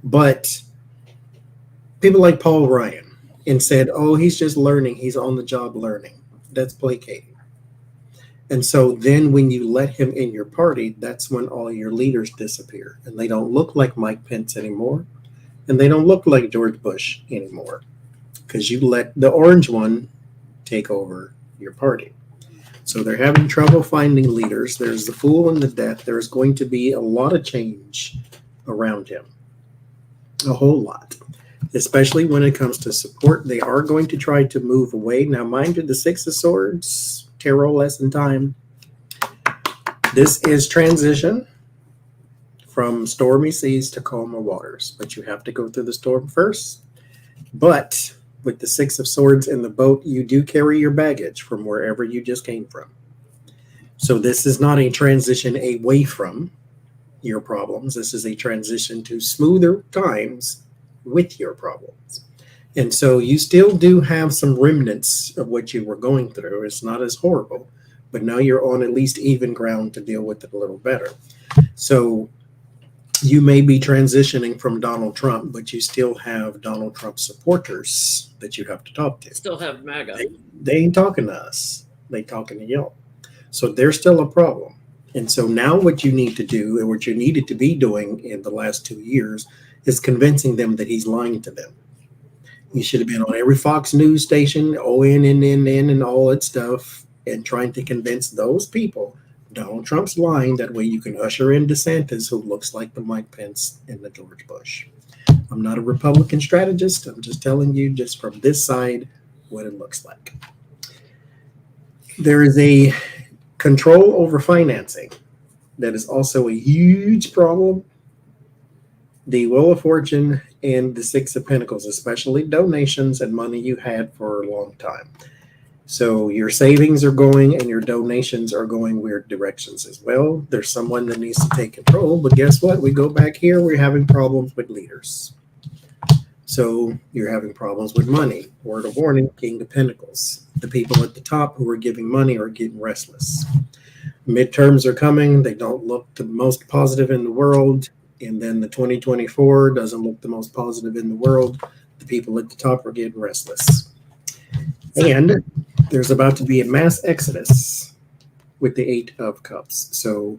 But people like Paul Ryan and said, oh, he's just learning. He's on the job learning. That's placating. And so then when you let him in your party, that's when all your leaders disappear. And they don't look like Mike Pence anymore. And they don't look like George Bush anymore. Because you let the orange one take over your party. So they're having trouble finding leaders. There's the fool and the death. There's going to be a lot of change around him. A whole lot. Especially when it comes to support. They are going to try to move away. Now, mind you, the Six of Swords, tarot lesson time. This is transition from stormy seas to calmer waters. But you have to go through the storm first. But with the Six of Swords in the boat, you do carry your baggage from wherever you just came from. So this is not a transition away from your problems. This is a transition to smoother times with your problems. And so you still do have some remnants of what you were going through. It's not as horrible, but now you're on at least even ground to deal with it a little better. So you may be transitioning from Donald Trump, but you still have Donald Trump supporters that you have to talk to. Still have MAGA. They ain't talking to us. They talking to y'all. So there's still a problem. And so now what you need to do, and what you needed to be doing in the last 2 years, is convincing them that he's lying to them. He should have been on every Fox News station, ONN, and all that stuff, and trying to convince those people Donald Trump's lying. That way you can usher in DeSantis, who looks like the Mike Pence and the George Bush. I'm not a Republican strategist. I'm just telling you just from this side what it looks like. There is a control over financing that is also a huge problem. The Wheel of Fortune and the Six of Pentacles, especially donations and money you had for a long time. So your savings are going and your donations are going weird directions as well. There's someone that needs to take control, but guess what? We go back here, we're having problems with leaders. So you're having problems with money. Word of warning, King of Pentacles. The people at the top who are giving money are getting restless. Midterms are coming. They don't look the most positive in the world. And then the 2024 doesn't look the most positive in the world. The people at the top are getting restless. And there's about to be a mass exodus with the Eight of Cups. So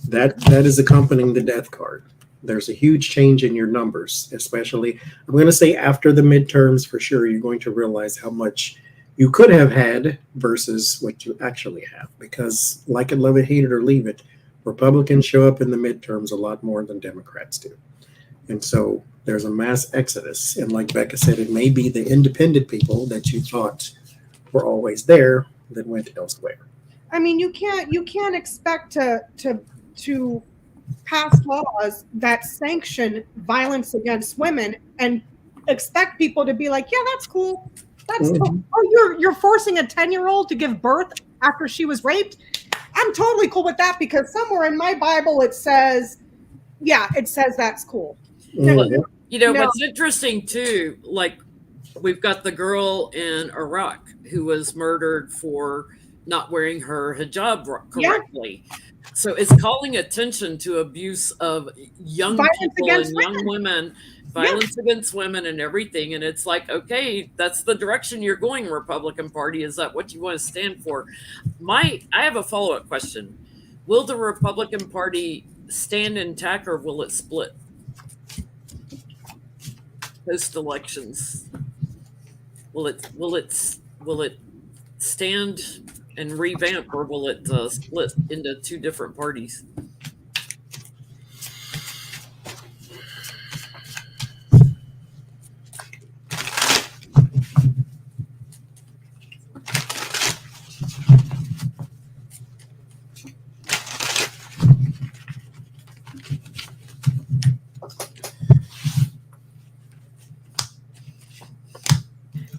that is accompanying the Death card. There's a huge change in your numbers, especially, I'm going to say after the midterms for sure, you're going to realize how much you could have had versus what you actually have. Because like it, love it, hate it, or leave it, Republicans show up in the midterms a lot more than Democrats do. And so there's a mass exodus. And like Becca said, it may be the independent people that you thought were always there that went elsewhere. I mean, you can't expect to pass laws that sanction violence against women and expect people to be like, yeah, that's cool. That's cool. Oh, you're forcing a 10-year-old to give birth after she was raped. I'm totally cool with that because somewhere in my Bible it says that's cool. Well, you know, what's interesting too, like we've got the girl in Iraq who was murdered for not wearing her hijab correctly. Yeah. So it's calling attention to abuse of young people and young women violence against women and everything. And it's like, okay, that's the direction you're going, Republican Party. Is that what you want to stand for? I have a follow-up question. Will the Republican Party stand intact, or will it split post-elections? Will it stand and revamp, or will it split into two different parties?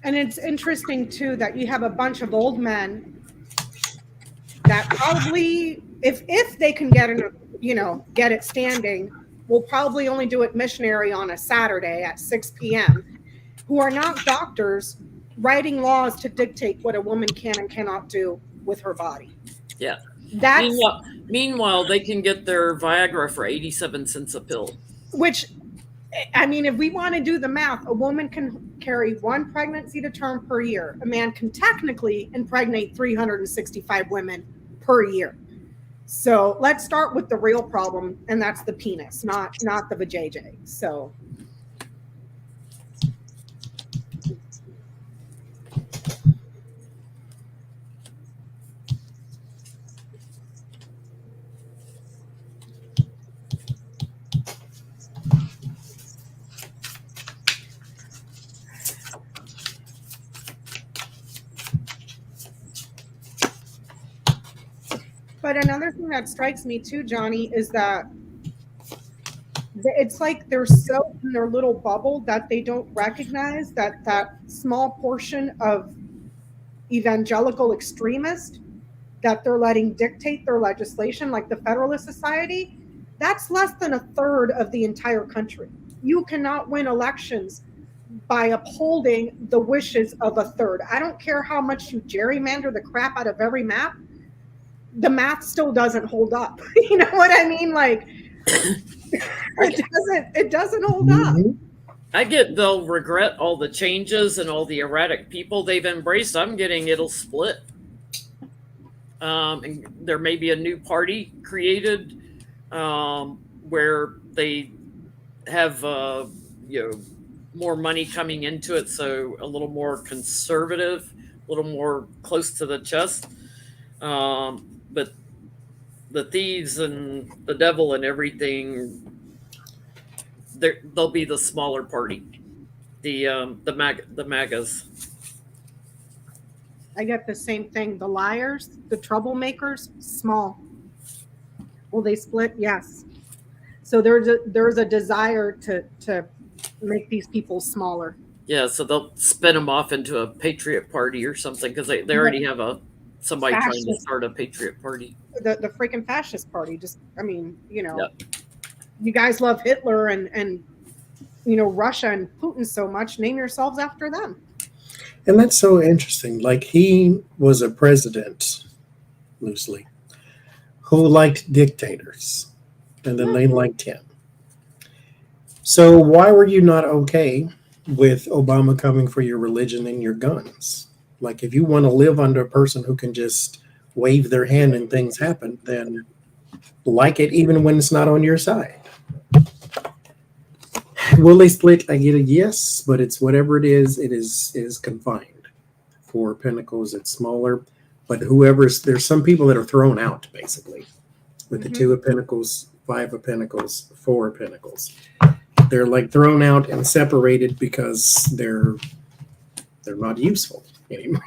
And it's interesting too that you have a bunch of old men that probably, if they can get it standing, will probably only do it missionary on a Saturday at 6 p.m. who are not doctors writing laws to dictate what a woman can and cannot do with her body. Yeah. That's Meanwhile, they can get their Viagra for 87 cents a pill. Which, I mean, if we want to do the math, a woman can carry one pregnancy to term per year. A man can technically impregnate 365 women per year. So let's start with the real problem, and that's the penis, not the vajayjay. So. But another thing that strikes me too, Johnny, is that it's like they're so in their little bubble that they don't recognize that small portion of evangelical extremists that they're letting dictate their legislation, like the Federalist Society, that's less than a third of the entire country. You cannot win elections by upholding the wishes of a third. I don't care how much you gerrymander the crap out of every map. The math still doesn't hold up. You know what I mean? Like, it doesn't hold up. I get they'll regret all the changes and all the erratic people they've embraced. I'm getting it'll split. And there may be a new party created where they have more money coming into it, so a little more conservative, a little more close to the chest. But the thieves and the devil and everything, they'll be the smaller party, the MAGAs. I get the same thing. The liars, the troublemakers, small. Will they split? Yes. So there's a desire to make these people smaller. Yeah, so they'll spin them off into a patriot party or something, because they already have somebody trying to start a patriot party. The freaking fascist party. Just, I mean, Yep. You guys love Hitler and Russia and Putin so much. Name yourselves after them. And that's so interesting. Like, he was a president, loosely, who liked dictators, and then they liked him. So why were you not okay with Obama coming for your religion and your guns? Like, if you want to live under a person who can just wave their hand and things happen, then like it even when it's not on your side. Will they split? I get a yes, but it's whatever it is confined. 4 pentacles, it's smaller. But there's some people that are thrown out, basically, with the 2 of pentacles, 5 of pentacles, 4 of pentacles. They're like thrown out and separated because they're not useful anymore.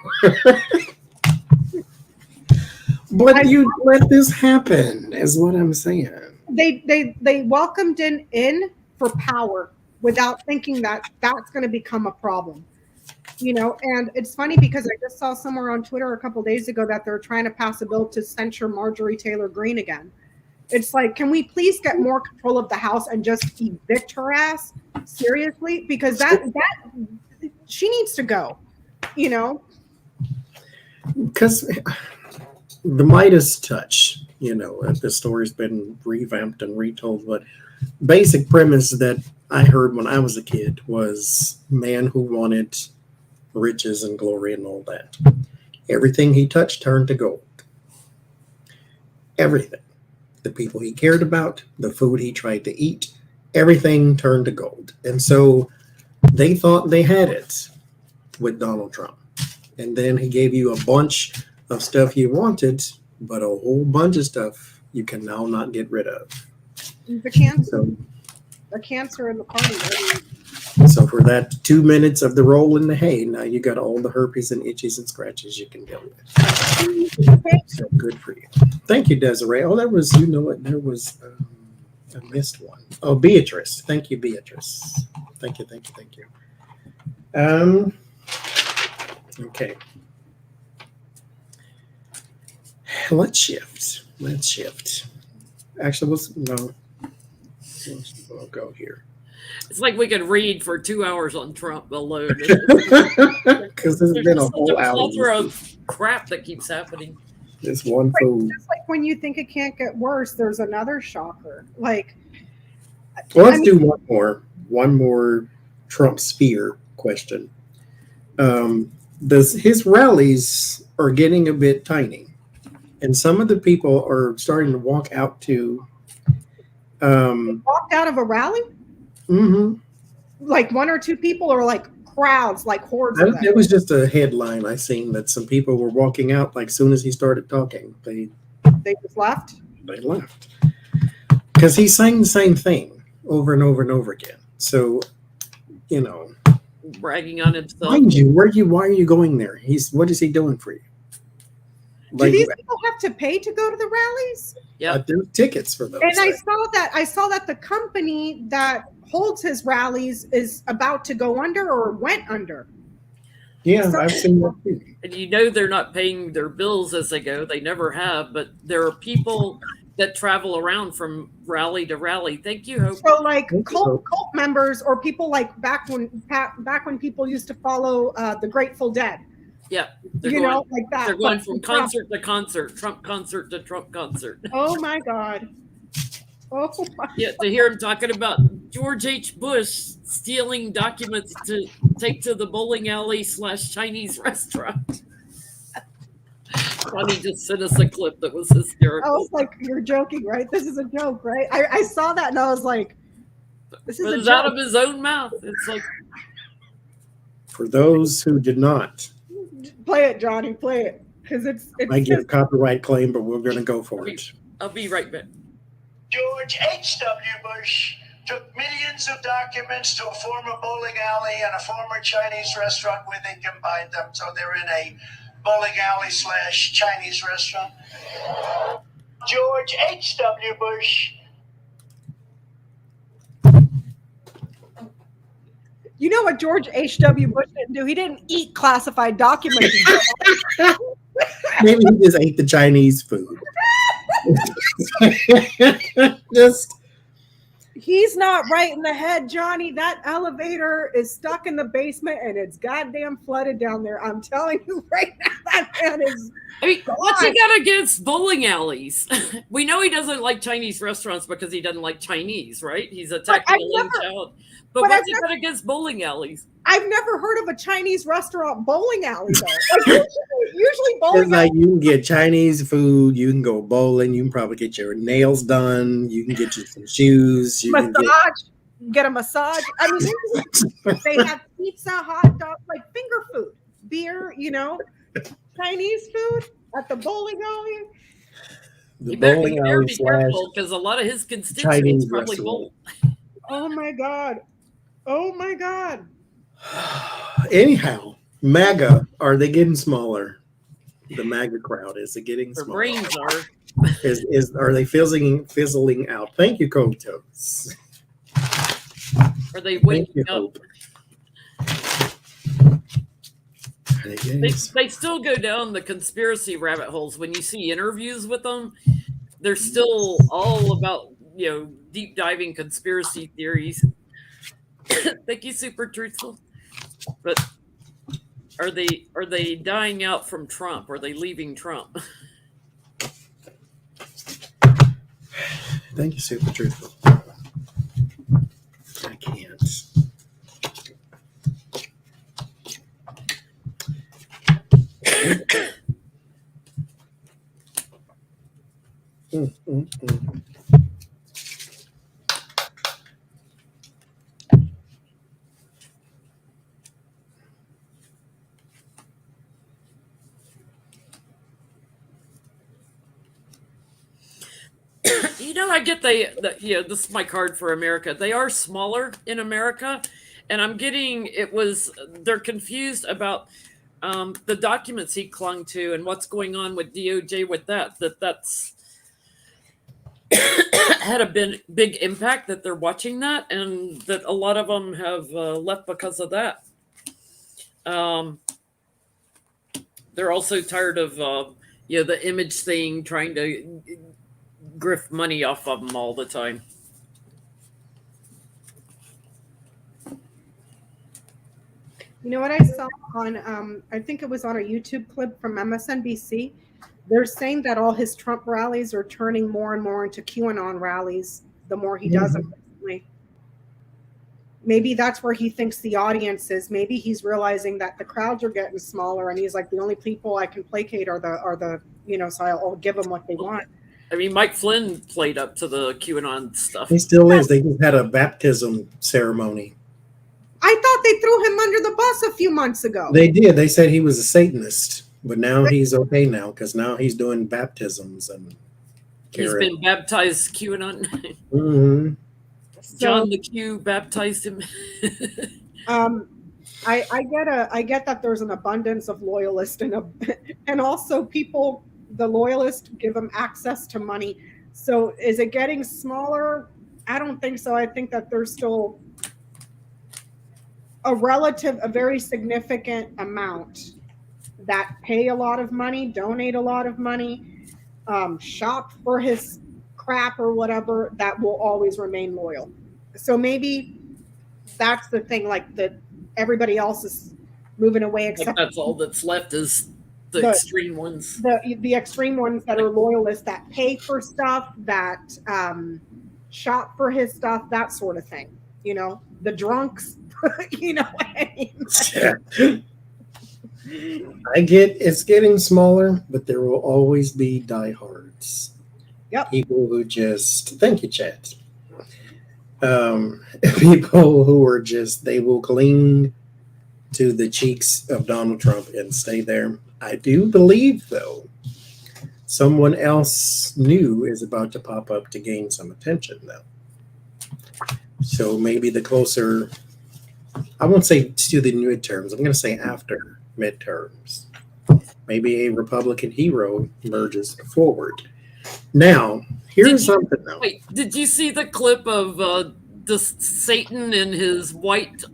But you let this happen, is what I'm saying. They welcomed in for power without thinking that that's going to become a problem. And it's funny because I just saw somewhere on Twitter a couple days ago that they're trying to pass a bill to censure Marjorie Taylor Greene again. It's like, can we please get more control of the House and just evict her ass? Seriously? Because that she needs to go, Because the Midas touch, the story's been revamped and retold, but basic premise that I heard when I was a kid was man who wanted riches and glory and all that. Everything he touched turned to gold. Everything. The people he cared about, the food he tried to eat, everything turned to gold. And so they thought they had it with Donald Trump. And then he gave you a bunch of stuff you wanted, but a whole bunch of stuff you can now not get rid of. The cancer in the party. So for that 2 minutes of the roll in the hay, now you got all the herpes and itches and scratches you can deal with. So good for you. Thank you, Desiree. Oh, that was, you know what, there was, I missed one. Oh, Beatrice. Thank you, Beatrice. Thank you. Okay. Let's shift. Actually, we'll go here. It's like we could read for 2 hours on Trump alone. Because there's been a whole hour of crap that keeps happening. This one food. It's like when you think it can't get worse, there's another shocker. Like, well, let's do one more Trump spear question. His rallies are getting a bit tiny, and some of the people are starting to walk out to. Walked out of a rally. Mm-hmm. Like one or two people, or like crowds, like hordes. It was just a headline I seen that some people were walking out like soon as he started talking. They just left. They left because he's saying the same thing over and over and over again. So, bragging on himself. Mind you, why are you going there? What is he doing for you? Do these people have to pay to go to the rallies? Yeah, there's tickets for those. And things. I saw that the company that holds his rallies is about to go under or went under. Yeah, I've seen that too. And they're not paying their bills as they go. They never have, but there are people that travel around from rally to rally. Thank you, Hope. So like cult members or people like back when people used to follow the Grateful Dead. Yeah. Like that. They're going from concert to concert, Trump concert to Trump concert. Oh my God. Oh my Yeah, to hear him talking about George H. Bush stealing documents to take to the bowling alley / Chinese restaurant. Ronnie just sent us a clip that was hysterical. I was like, you're joking, right? This is a joke, right? I saw that and I was like, this is a joke. Out of his own mouth. It's like, for those who did not. Play it, Johnny, play it. Because it's I get a copyright claim, but we're going to go for it. I'll be right back. George H.W. Bush took millions of documents to a former bowling alley and a former Chinese restaurant where they combined them. So they're in a bowling alley / Chinese restaurant. George H.W. Bush. You know what George H.W. Bush didn't do? He didn't eat classified documents. Maybe he just ate the Chinese food. He's not right in the head, Johnny. That elevator is stuck in the basement and it's goddamn flooded down there. I'm telling you right now, that man is. What's he got against bowling alleys? We know he doesn't like Chinese restaurants because he doesn't like Chinese, right? He's attacking a young child. But what's he got against bowling alleys? I've never heard of a Chinese restaurant bowling alley, though. Like, usually bowling alleys. Like you can get Chinese food, you can go bowling, you can probably get your nails done, you can get you some shoes. Get a massage. I mean, they have pizza, hot dogs, like finger food, beer, Chinese food at the bowling alley. The bowling alley be careful because a lot of his constituents probably bowl. Oh my God. Oh my God. Anyhow, MAGA, are they getting smaller? The MAGA crowd, is it getting smaller? Their brains are. Are they fizzling out? Thank you, Kotos. Are they waking up? They still go down the conspiracy rabbit holes. When you see interviews with them, they're still all about, deep diving conspiracy theories. Thank you, Super Truthful. But are they dying out from Trump? Are they leaving Trump? Thank you, Super Truthful. I can't. You know, I get this is my card for America. They are smaller in America, and I'm getting they're confused about the documents he clung to and what's going on with DOJ with that's had a big impact, that they're watching that, and that a lot of them have left because of that. They're also tired of the image thing, trying to grift money off of them all the time. You know what I saw on, I think it was on a YouTube clip from MSNBC. They're saying that all his Trump rallies are turning more and more into QAnon rallies the more he does them. Maybe that's where he thinks the audience is. Maybe he's realizing that the crowds are getting smaller, and he's like, the only people I can placate are the so I'll give them what they want. I mean, Mike Flynn played up to the QAnon stuff. He still is. They just had a baptism ceremony. I thought they threw him under the bus a few months ago. They did. They said he was a Satanist, but now he's okay now because now he's doing baptisms and he's been baptized QAnon. Mm-hmm. John the Q baptized him. I get that there's an abundance of loyalists and also people. The loyalists give them access to money. So is it getting smaller? I don't think so. I think that there's still a very significant amount that pay a lot of money, donate a lot of money, shop for his crap or whatever, that will always remain loyal. So maybe that's the thing, like that everybody else is moving away except that's all that's left is the extreme ones. The extreme ones that are loyalists, that pay for stuff, that shop for his stuff, that sort of thing. You know, the drunks, you know what I mean? I get it's getting smaller, but there will always be diehards. Yep. People who just, thank you, Chad. People who are just, they will cling to the cheeks of Donald Trump and stay there. I do believe, though, someone else new is about to pop up to gain some attention, though. So maybe the closer, I won't say to the midterms, I'm going to say after midterms, maybe a Republican hero emerges forward. Now, here's something, though. Wait, did you see the clip of the Satan in his white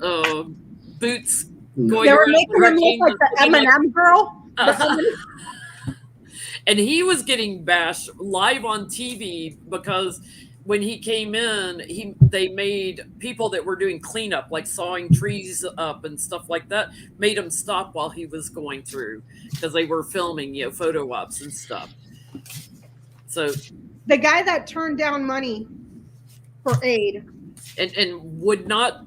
boots? They were making him look like the Eminem girl. And he was getting bashed live on TV because when he came in, they made people that were doing cleanup, like sawing trees up and stuff like that, made him stop while he was going through because they were filming, photo ops and stuff. So the guy that turned down money for aid and would not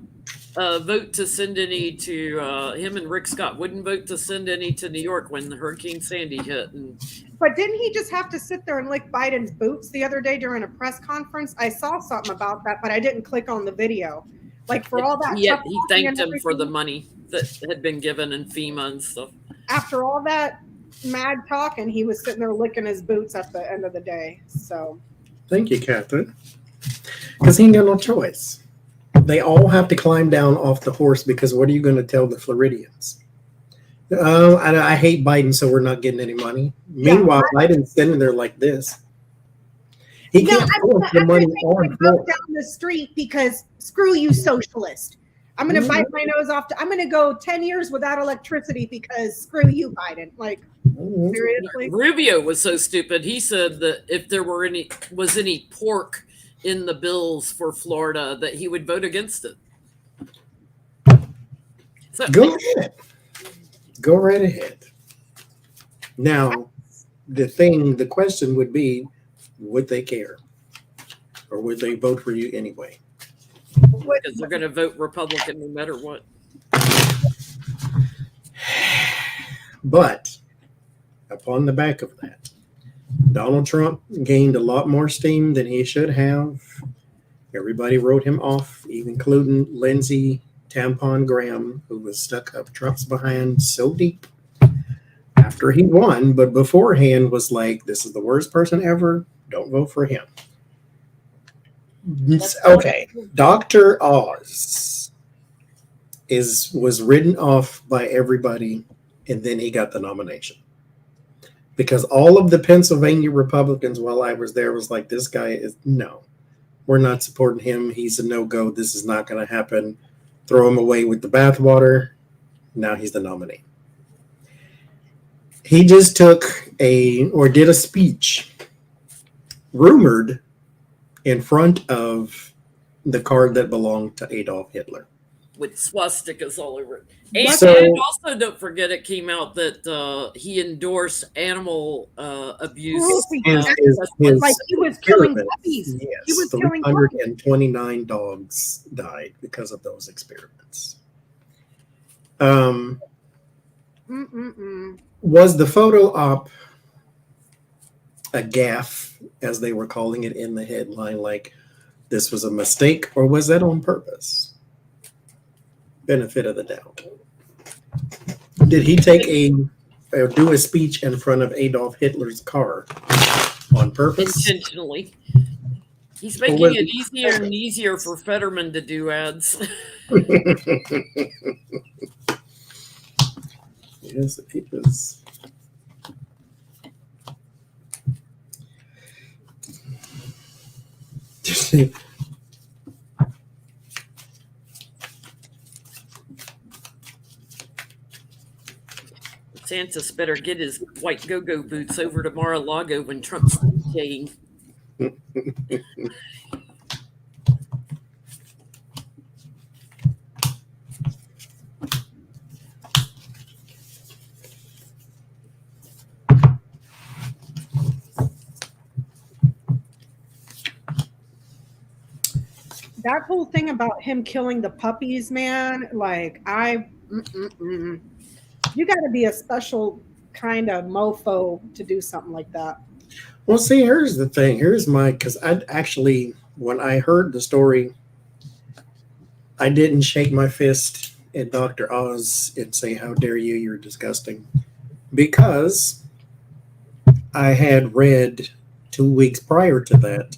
vote to send any to him, and Rick Scott wouldn't vote to send any to New York when Hurricane Sandy hit. But didn't he just have to sit there and lick Biden's boots the other day during a press conference? I saw something about that, but I didn't click on the video. Like for all that, he thanked him for the money that had been given in FEMA and stuff. After all that mad talk, and he was sitting there licking his boots at the end of the day. So, thank you, Catherine. Because he ain't got no choice. They all have to climb down off the horse because what are you going to tell the Floridians? I hate Biden, so we're not getting any money. Meanwhile, Biden's standing there like this. He can't force the money on down the street because screw you, socialist. I'm going to bite my nose off. I'm going to go 10 years without electricity because screw you, Biden. Like, seriously? Rubio was so stupid. He said that if there was any pork in the bills for Florida, that he would vote against it. So, Go right ahead. Now, the question would be, would they care? Or would they vote for you anyway? Because they're going to vote Republican no matter what. But upon the back of that, Donald Trump gained a lot more steam than he should have. Everybody wrote him off, even including Lindsey Tampon Graham, who was stuck up Trump's behind so deep after he won, but beforehand was like, this is the worst person ever. Don't vote for him. Okay. Dr. Oz was written off by everybody, and then he got the nomination. Because all of the Pennsylvania Republicans, while I was there, was like, this guy is, no, we're not supporting him. He's a no-go. This is not going to happen. Throw him away with the bathwater. Now he's the nominee. He just did a speech, rumored, in front of the card that belonged to Adolf Hitler. With swastikas all over it. And, So- and also, don't forget, it came out that he endorsed animal abuse. His Like he was killing experiments, puppies. yes, He was killing puppies. 329 dogs died because of those experiments. Was the photo op a gaffe, as they were calling it in the headline, like this was a mistake, or was that on purpose? Benefit of the doubt. Did he do a speech in front of Adolf Hitler's car on purpose? Intentionally. He's making it easier and easier for Fetterman to do ads. Yes, it is. Santos better get his white go-go boots over to Mar-a-Lago when Trump's saying. That whole thing about him killing the puppies, man, like you got to be a special kind of mofo to do something like that. Well, see, here's the thing. Because I actually, when I heard the story, I didn't shake my fist at Dr. Oz and say, how dare you, you're disgusting. Because I had read 2 weeks prior to that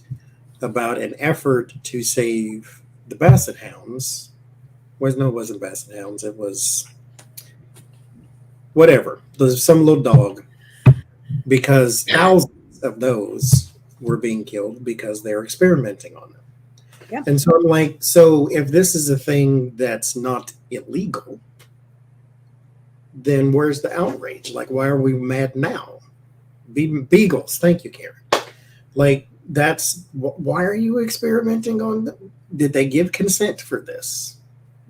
about an effort to save the Basset Hounds. It wasn't Basset Hounds. It was whatever. There's some little dog. Because thousands of those were being killed because they're experimenting on them. Yeah. And so I'm like, so if this is a thing that's not illegal, then where's the outrage? Like, why are we mad now? Beagles. Thank you, Karen. Like, why are you experimenting on them? Did they give consent for this?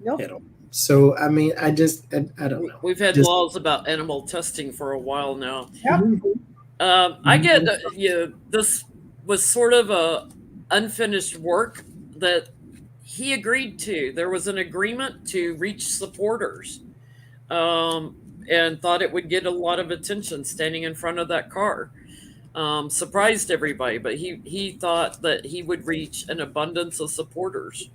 Nope. So, I mean, I don't know. We've had laws about animal testing for a while now. Yep. I get this was sort of a unfinished work that he agreed to. There was an agreement to reach supporters, and thought it would get a lot of attention standing in front of that car. Surprised everybody, but he thought that he would reach an abundance of supporters.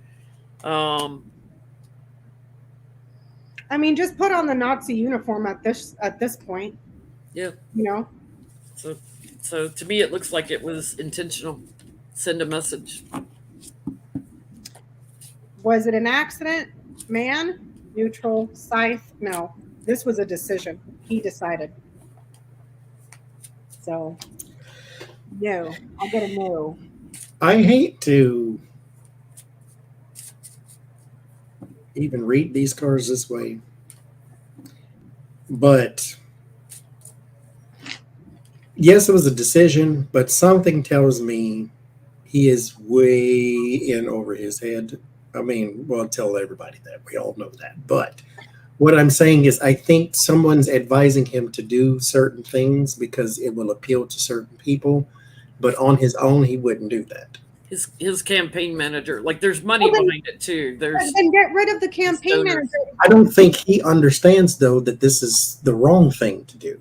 I mean, just put on the Nazi uniform at this point. Yeah. You know. So to me, it looks like it was intentional. Send a message. Was it an accident? Man, neutral, scythe? No, this was a decision. He decided. So, no, I'll get a no. I hate to even read these cards this way, but yes, it was a decision, but something tells me he is way in over his head. I mean, well, tell everybody that. We all know that. But what I'm saying is I think someone's advising him to do certain things because it will appeal to certain people, but on his own, he wouldn't do that. His campaign manager, like there's money behind it too. Then get rid of the campaign manager. I don't think he understands, though, that this is the wrong thing to do.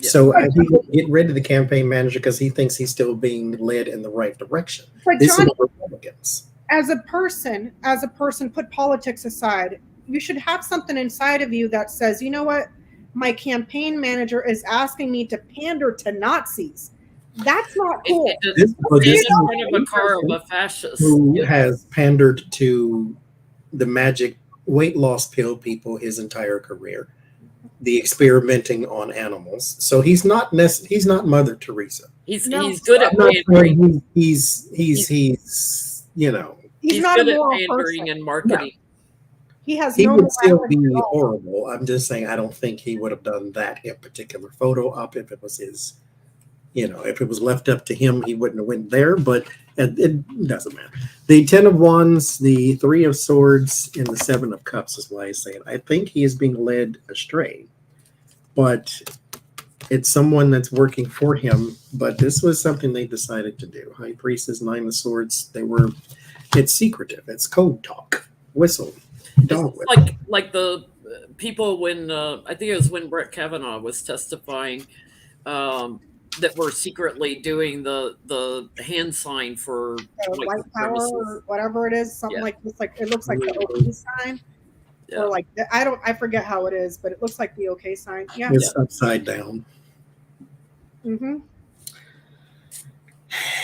Yeah. So I think he'll get rid of the campaign manager because he thinks he's still being led in the right direction. But This Johnny, is Republicans. as a person, put politics aside. You should have something inside of you that says, you know what, my campaign manager is asking me to pander to Nazis. That's not cool. This is kind of a car of a fascist who has pandered to the magic weight loss pill people his entire career, the experimenting on animals. So he's not Mother Teresa. He's good at pandering. He's you know, he's not good a at moral pandering person. and marketing. He has he no would still morality be at all. horrible. I'm just saying I don't think he would have done that in particular photo op if it was his. You know, if it was left up to him, he wouldn't have went there, but it doesn't matter. The 10 of Wands, the 3 of Swords, and the 7 of Cups is why I say it. I think he is being led astray, but it's someone that's working for him, but this was something they decided to do. High Priestess, 9 of Swords, it's secretive. It's code talk, whistle, dog whistle. Like the people when, I think it was when Brett Kavanaugh was testifying, that we're secretly doing the hand sign for white power or whatever it is, something like this. Like it looks like the OK sign, or like I forget how it is, but it looks like the OK sign. Yeah, it's upside down. Mm-hmm.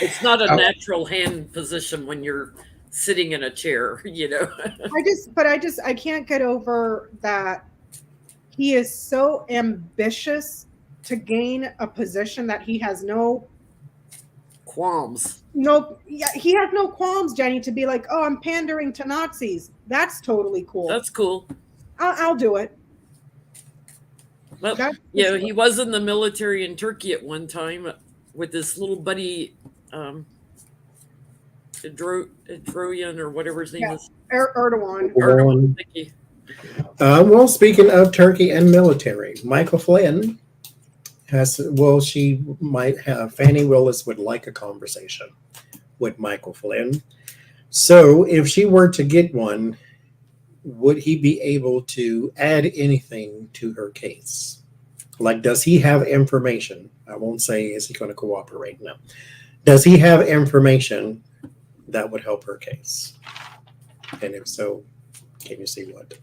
It's not a natural hand position when you're sitting in a chair, you know. I can't get over that he is so ambitious to gain a position that he has no qualms. He has no qualms, Jenny, to be like, oh, I'm pandering to Nazis. That's totally cool. That's cool. I'll do it. Well, he was in the military in Turkey at one time with this little buddy, Adroyan or whatever his name is. Erdogan. Thank you. Well, speaking of Turkey and military, Michael Flynn she might have, Fannie Willis would like a conversation with Michael Flynn. So if she were to get one, would he be able to add anything to her case? Like, does he have information? I won't say, is he going to cooperate? No. Does he have information that would help her case? And if so, can you see what?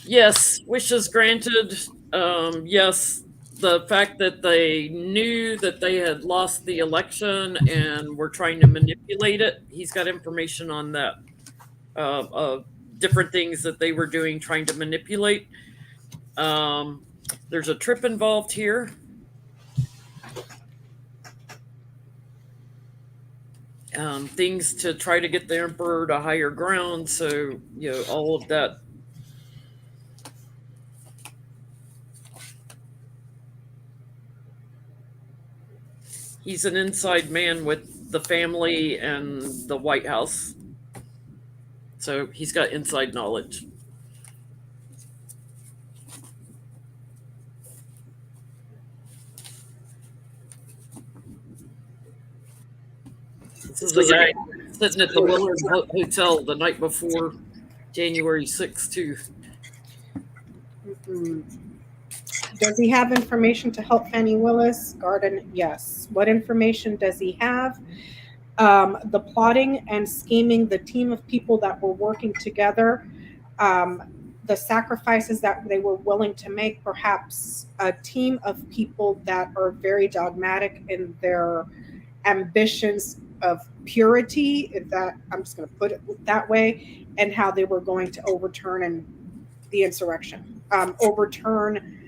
Yes, wishes granted. Yes, the fact that they knew that they had lost the election and were trying to manipulate it. He's got information on that, different things that they were doing, trying to manipulate. There's a trip involved here. Things to try to get the emperor to higher ground. So, all of that. He's an inside man with the family and the White House. So he's got inside knowledge. This is a guy sitting at the Willard Hotel the night before January 6th, too. Mm-hmm. Does he have information to help Fannie Willis? Garden, yes. What information does he have? The plotting and scheming, the team of people that were working together, the sacrifices that they were willing to make, perhaps a team of people that are very dogmatic in their ambitions of purity, if that, I'm just going to put it that way, and how they were going to overturn the insurrection, overturn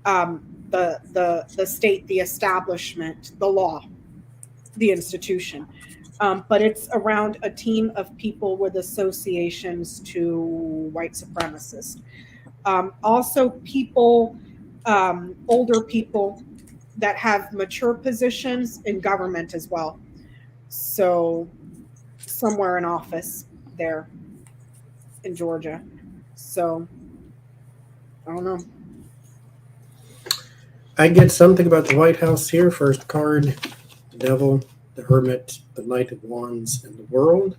the state, the establishment, the law, the institution. But it's around a team of people with associations to white supremacists. Also people, older people that have mature positions in government as well. So somewhere in office there in Georgia. So I don't know. I get something about the White House here. First card, the Devil, the Hermit, the Knight of Wands, and the World.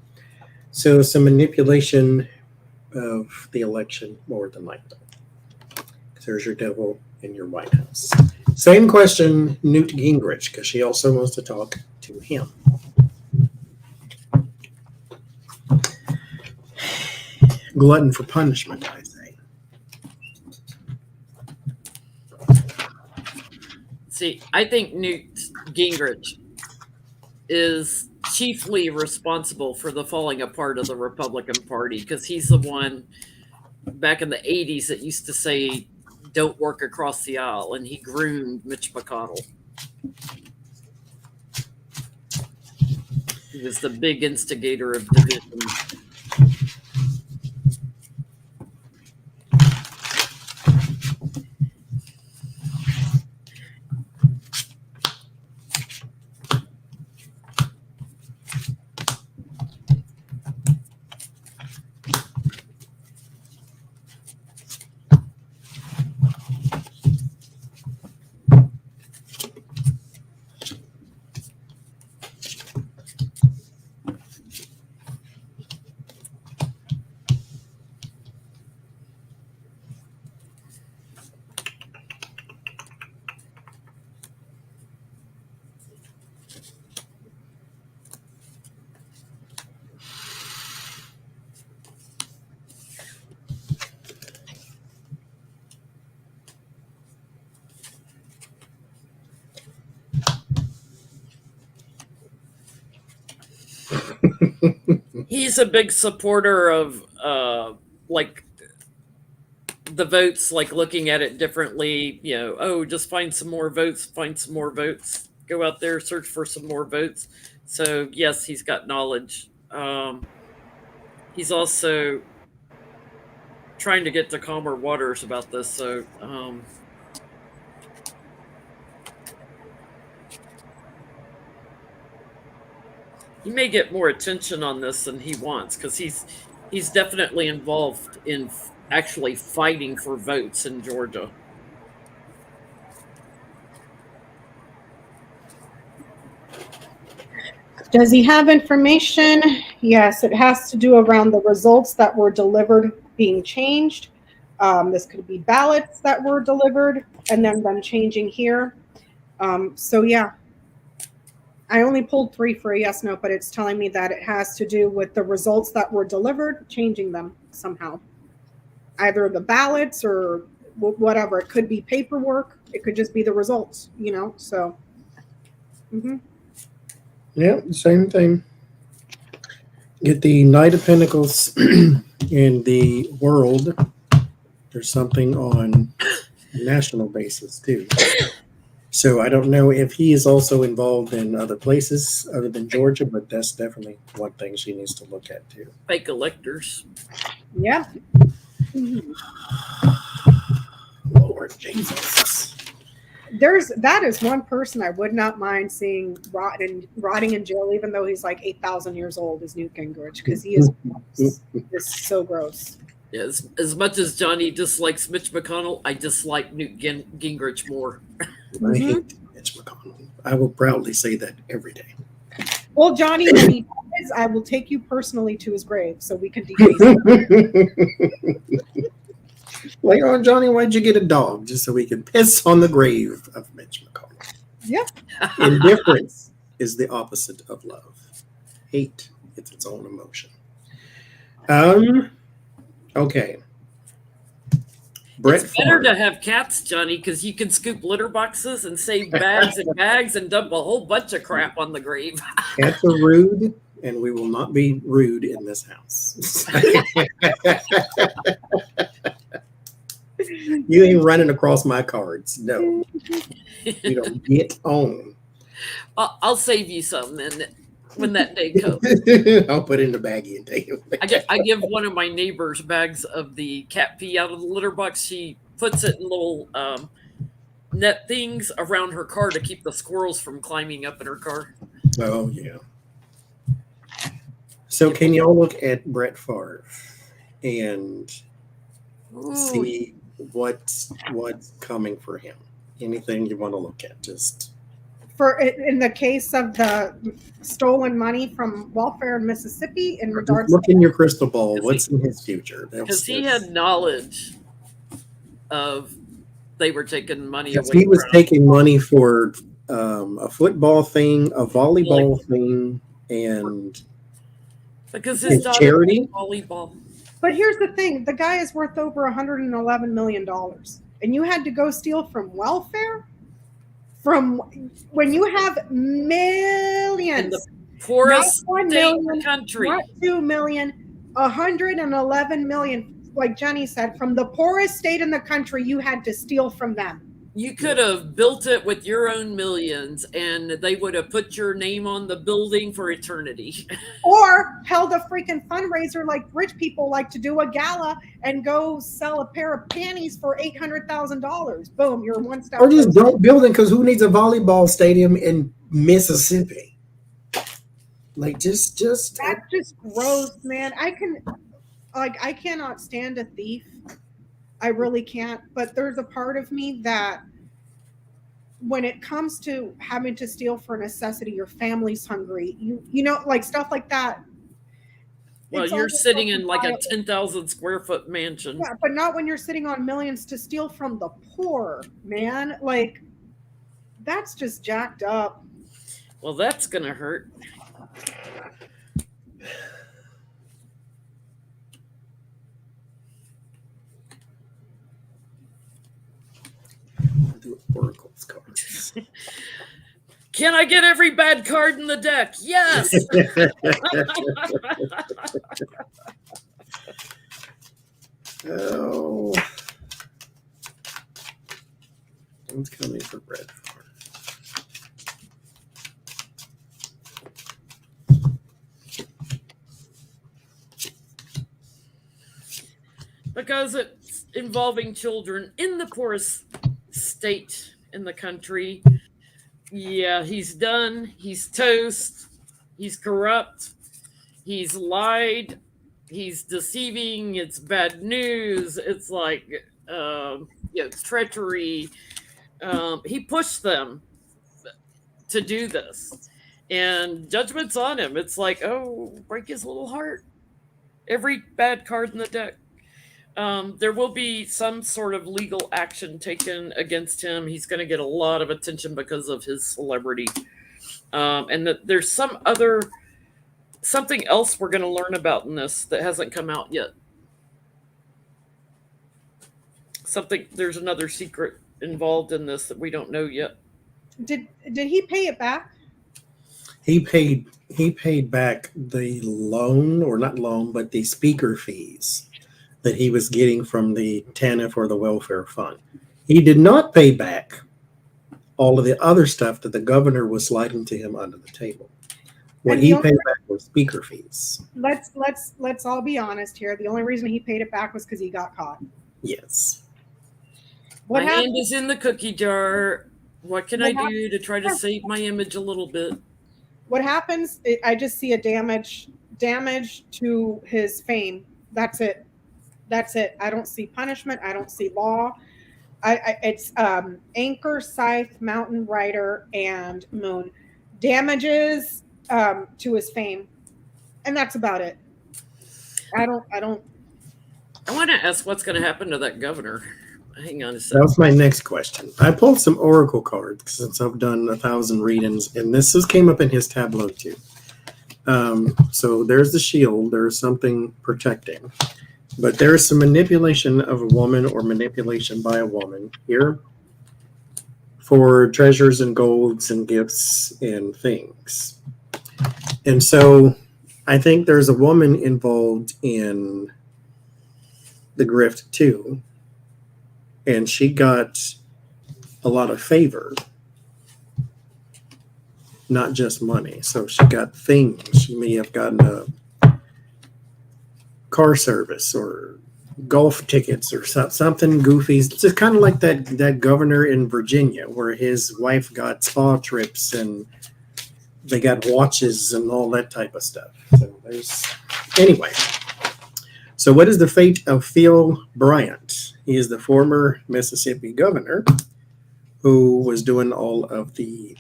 So some manipulation of the election more than likely. There's your Devil in your White House. Same question, Newt Gingrich, because she also wants to talk to him. Glutton for punishment, I say. See, I think Newt Gingrich is chiefly responsible for the falling apart of the Republican Party, because he's the one back in the 80s that used to say, don't work across the aisle, and he groomed Mitch McConnell. He was the big instigator of division. He's a big supporter of like the votes, like looking at it differently, you know, oh, just find some more votes, go out there, search for some more votes. So yes, he's got knowledge. He's also trying to get to calmer waters about this. So he may get more attention on this than he wants, because he's definitely involved in actually fighting for votes in Georgia. Does he have information? Yes, it has to do around the results that were delivered being changed. This could be ballots that were delivered and then them changing here. So yeah, I only pulled 3 for a yes, no, but it's telling me that it has to do with the results that were delivered, changing them somehow. Either the ballots or whatever. It could be paperwork. It could just be the results, you know, so. Mm-hmm. Yeah, same thing. Get the Knight of Pentacles in the World. There's something on a national basis too. So I don't know if he is also involved in other places other than Georgia, but that's definitely one thing she needs to look at too. Fake electors. Yeah. Mm-hmm. Lord Jesus. That is one person I would not mind seeing rotting in jail, even though he's like 8,000 years old, is Newt Gingrich, because he is so gross. Yeah, as much as Johnny dislikes Mitch McConnell, I dislike Newt Gingrich more. I hate Mitch McConnell. I will proudly say that every day. Well, Johnny, when he dies, I will take you personally to his grave so we can deface him. Like, oh, Johnny, why'd you get a dog? Just so we can piss on the grave of Mitch McConnell. Yep. Indifference is the opposite of love. Hate is its own emotion. Okay. It's better to have cats, Johnny, because you can scoop litter boxes and save bags and bags and dump a whole bunch of crap on the grave. Cats are rude, and we will not be rude in this house. You ain't running across my cards. No. You don't get on. I'll save you some then when that day comes. I'll put it in the baggie and take it. I give one of my neighbors bags of the cat pee out of the litter box. She puts it in little net things around her car to keep the squirrels from climbing up in her car. Oh, yeah. So can y'all look at Brett Favre and Ooh, see what's coming for him? Anything you want to look at? Just For in the case of the stolen money from welfare in Mississippi, in regards look in your crystal ball. Is What's in his future? because he had knowledge of they were taking money away. He was from taking money for a football thing, a volleyball thing, and because his daughter charity. played volleyball. But here's the thing: the guy is worth over $111 million, and you had to go steal from welfare. From when you have millions, In the poorest not 1 state in million, the country. not 2 million, 111 million. Like Jenny said, from the poorest state in the country, you had to steal from them. You could have built it with your own millions, and they would have put your name on the building for eternity. Or held a freaking fundraiser like rich people like to do, a gala, and go sell a pair of panties for $800,000. Boom, you're one step. Or just closer. don't build it, because who needs a volleyball stadium in Mississippi? Like just That's just gross, man. I cannot stand a thief. I really can't. But there's a part of me that when it comes to having to steal for necessity, your family's hungry. You know, like stuff like that. Well, It's you're almost sitting in like a justifiable. 10,000 square foot mansion. Yeah, but not when you're sitting on millions to steal from the poor, man. Like, that's just jacked up. Well, that's going to hurt. do oracles cards. Can I get every bad card in the deck? Yes. Oh, what's coming for Brett Favre? Because it's involving children in the poorest state in the country. Yeah, he's done. He's toast. He's corrupt. He's lied. He's deceiving. It's bad news. It's like, it's treachery. He pushed them to do this. And judgment's on him. It's like, oh, break his little heart. Every bad card in the deck. There will be some sort of legal action taken against him. He's going to get a lot of attention because of his celebrity. And that there's something else we're going to learn about in this that hasn't come out yet. There's another secret involved in this that we don't know yet. Did he pay it back? He paid back the loan, or not loan, but the speaker fees that he was getting from the TANF or the welfare fund. He did not pay back all of the other stuff that the governor was sliding to him under the table. What he paid back was speaker fees. Let's all be honest here. The only reason he paid it back was because he got caught. Yes. My hand is in the cookie jar. What can I do to try to save my image a little bit? What happens? I just see a damage to his fame. That's it. I don't see punishment. I don't see law. It's Anchor, Scythe, Mountain Rider, and Moon. Damages to his fame, and that's about it. I want to ask what's going to happen to that governor. Hang on a second. That was my next question. I pulled some oracle cards since I've done 1,000 readings, and this came up in his tableau too. So there's the shield. There's something protecting. But there's some manipulation of a woman or manipulation by a woman here for treasures and golds and gifts and things. And so I think there's a woman involved in the grift too. And she got a lot of favor, not just money. So she got things. She may have gotten a car service or golf tickets or something goofy. It's just kind of like that governor in Virginia where his wife got spa trips and they got watches and all that type of stuff. So anyway. So what is the fate of Phil Bryant? He is the former Mississippi governor who was doing all of the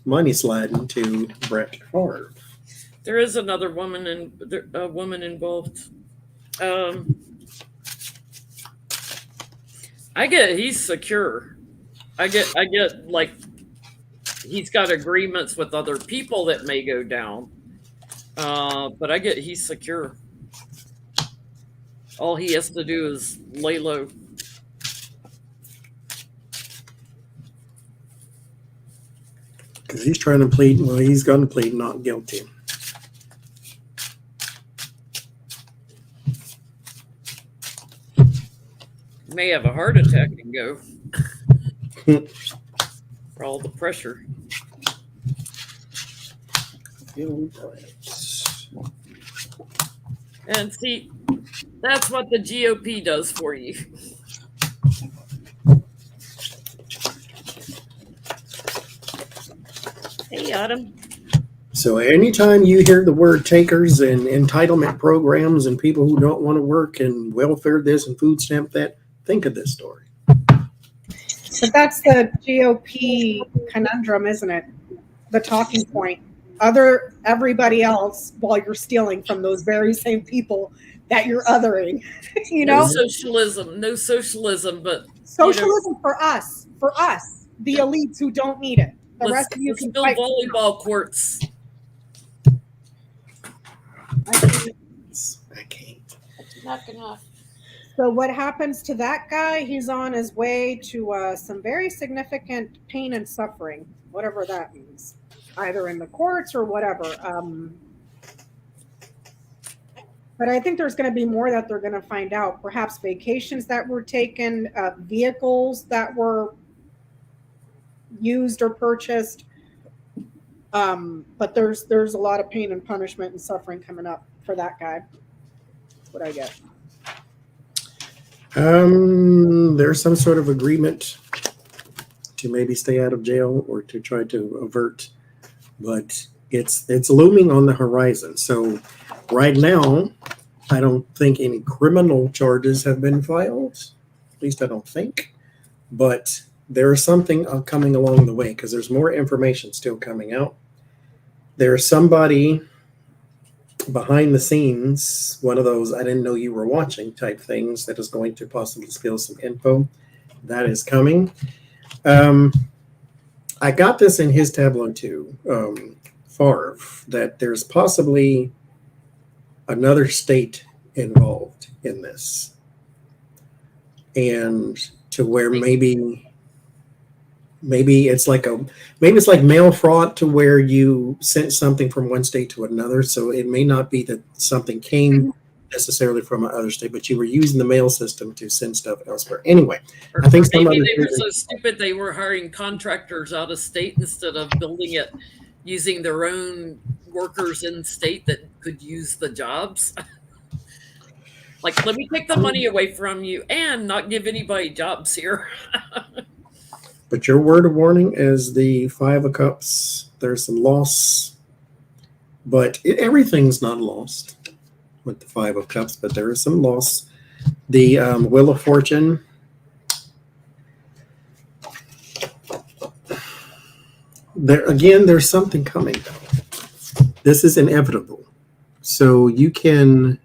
money sliding to Brett Favre. There is another woman involved. I get he's secure. I get like he's got agreements with other people that may go down. But I get he's secure. All he has to do is lay low. Because he's trying to plead, well, he's going to plead not guilty. May have a heart attack and go for all the pressure. And see, that's what the GOP does for you. Hey, Autumn. So anytime you hear the word takers and entitlement programs and people who don't want to work and welfare this and food stamp that, think of this story. But that's the GOP conundrum, isn't it? The talking point. Everybody else, while you're stealing from those very same people that you're othering, you know? No socialism, but socialism for us, the elites who don't need it. The rest of you can build volleyball courts. I can't. Not gonna. So what happens to that guy? He's on his way to some very significant pain and suffering, whatever that means, either in the courts or whatever. But I think there's going to be more that they're going to find out. Perhaps vacations that were taken, vehicles that were used or purchased. But there's a lot of pain and punishment and suffering coming up for that guy. That's what I get. There's some sort of agreement to maybe stay out of jail or to try to avert, but it's looming on the horizon. So right now, I don't think any criminal charges have been filed. At least I don't think. But there's something coming along the way because there's more information still coming out. There's somebody behind the scenes, one of those I didn't know you were watching type things that is going to possibly spill some info. That is coming. I got this in his tableau too, Favre, that there's possibly another state involved in this. And to where maybe it's like mail fraud to where you sent something from one state to another. So it may not be that something came necessarily from another state, but you were using the mail system to send stuff elsewhere. Anyway, I think maybe they were so stupid they were hiring contractors out of state instead of building it using their own workers in state that could use the jobs. Like, let me take the money away from you and not give anybody jobs here. But your word of warning is the Five of Cups. There's some loss, but everything's not lost with the Five of Cups, but there is some loss. The Wheel of Fortune. There's something coming, though. This is inevitable. So you can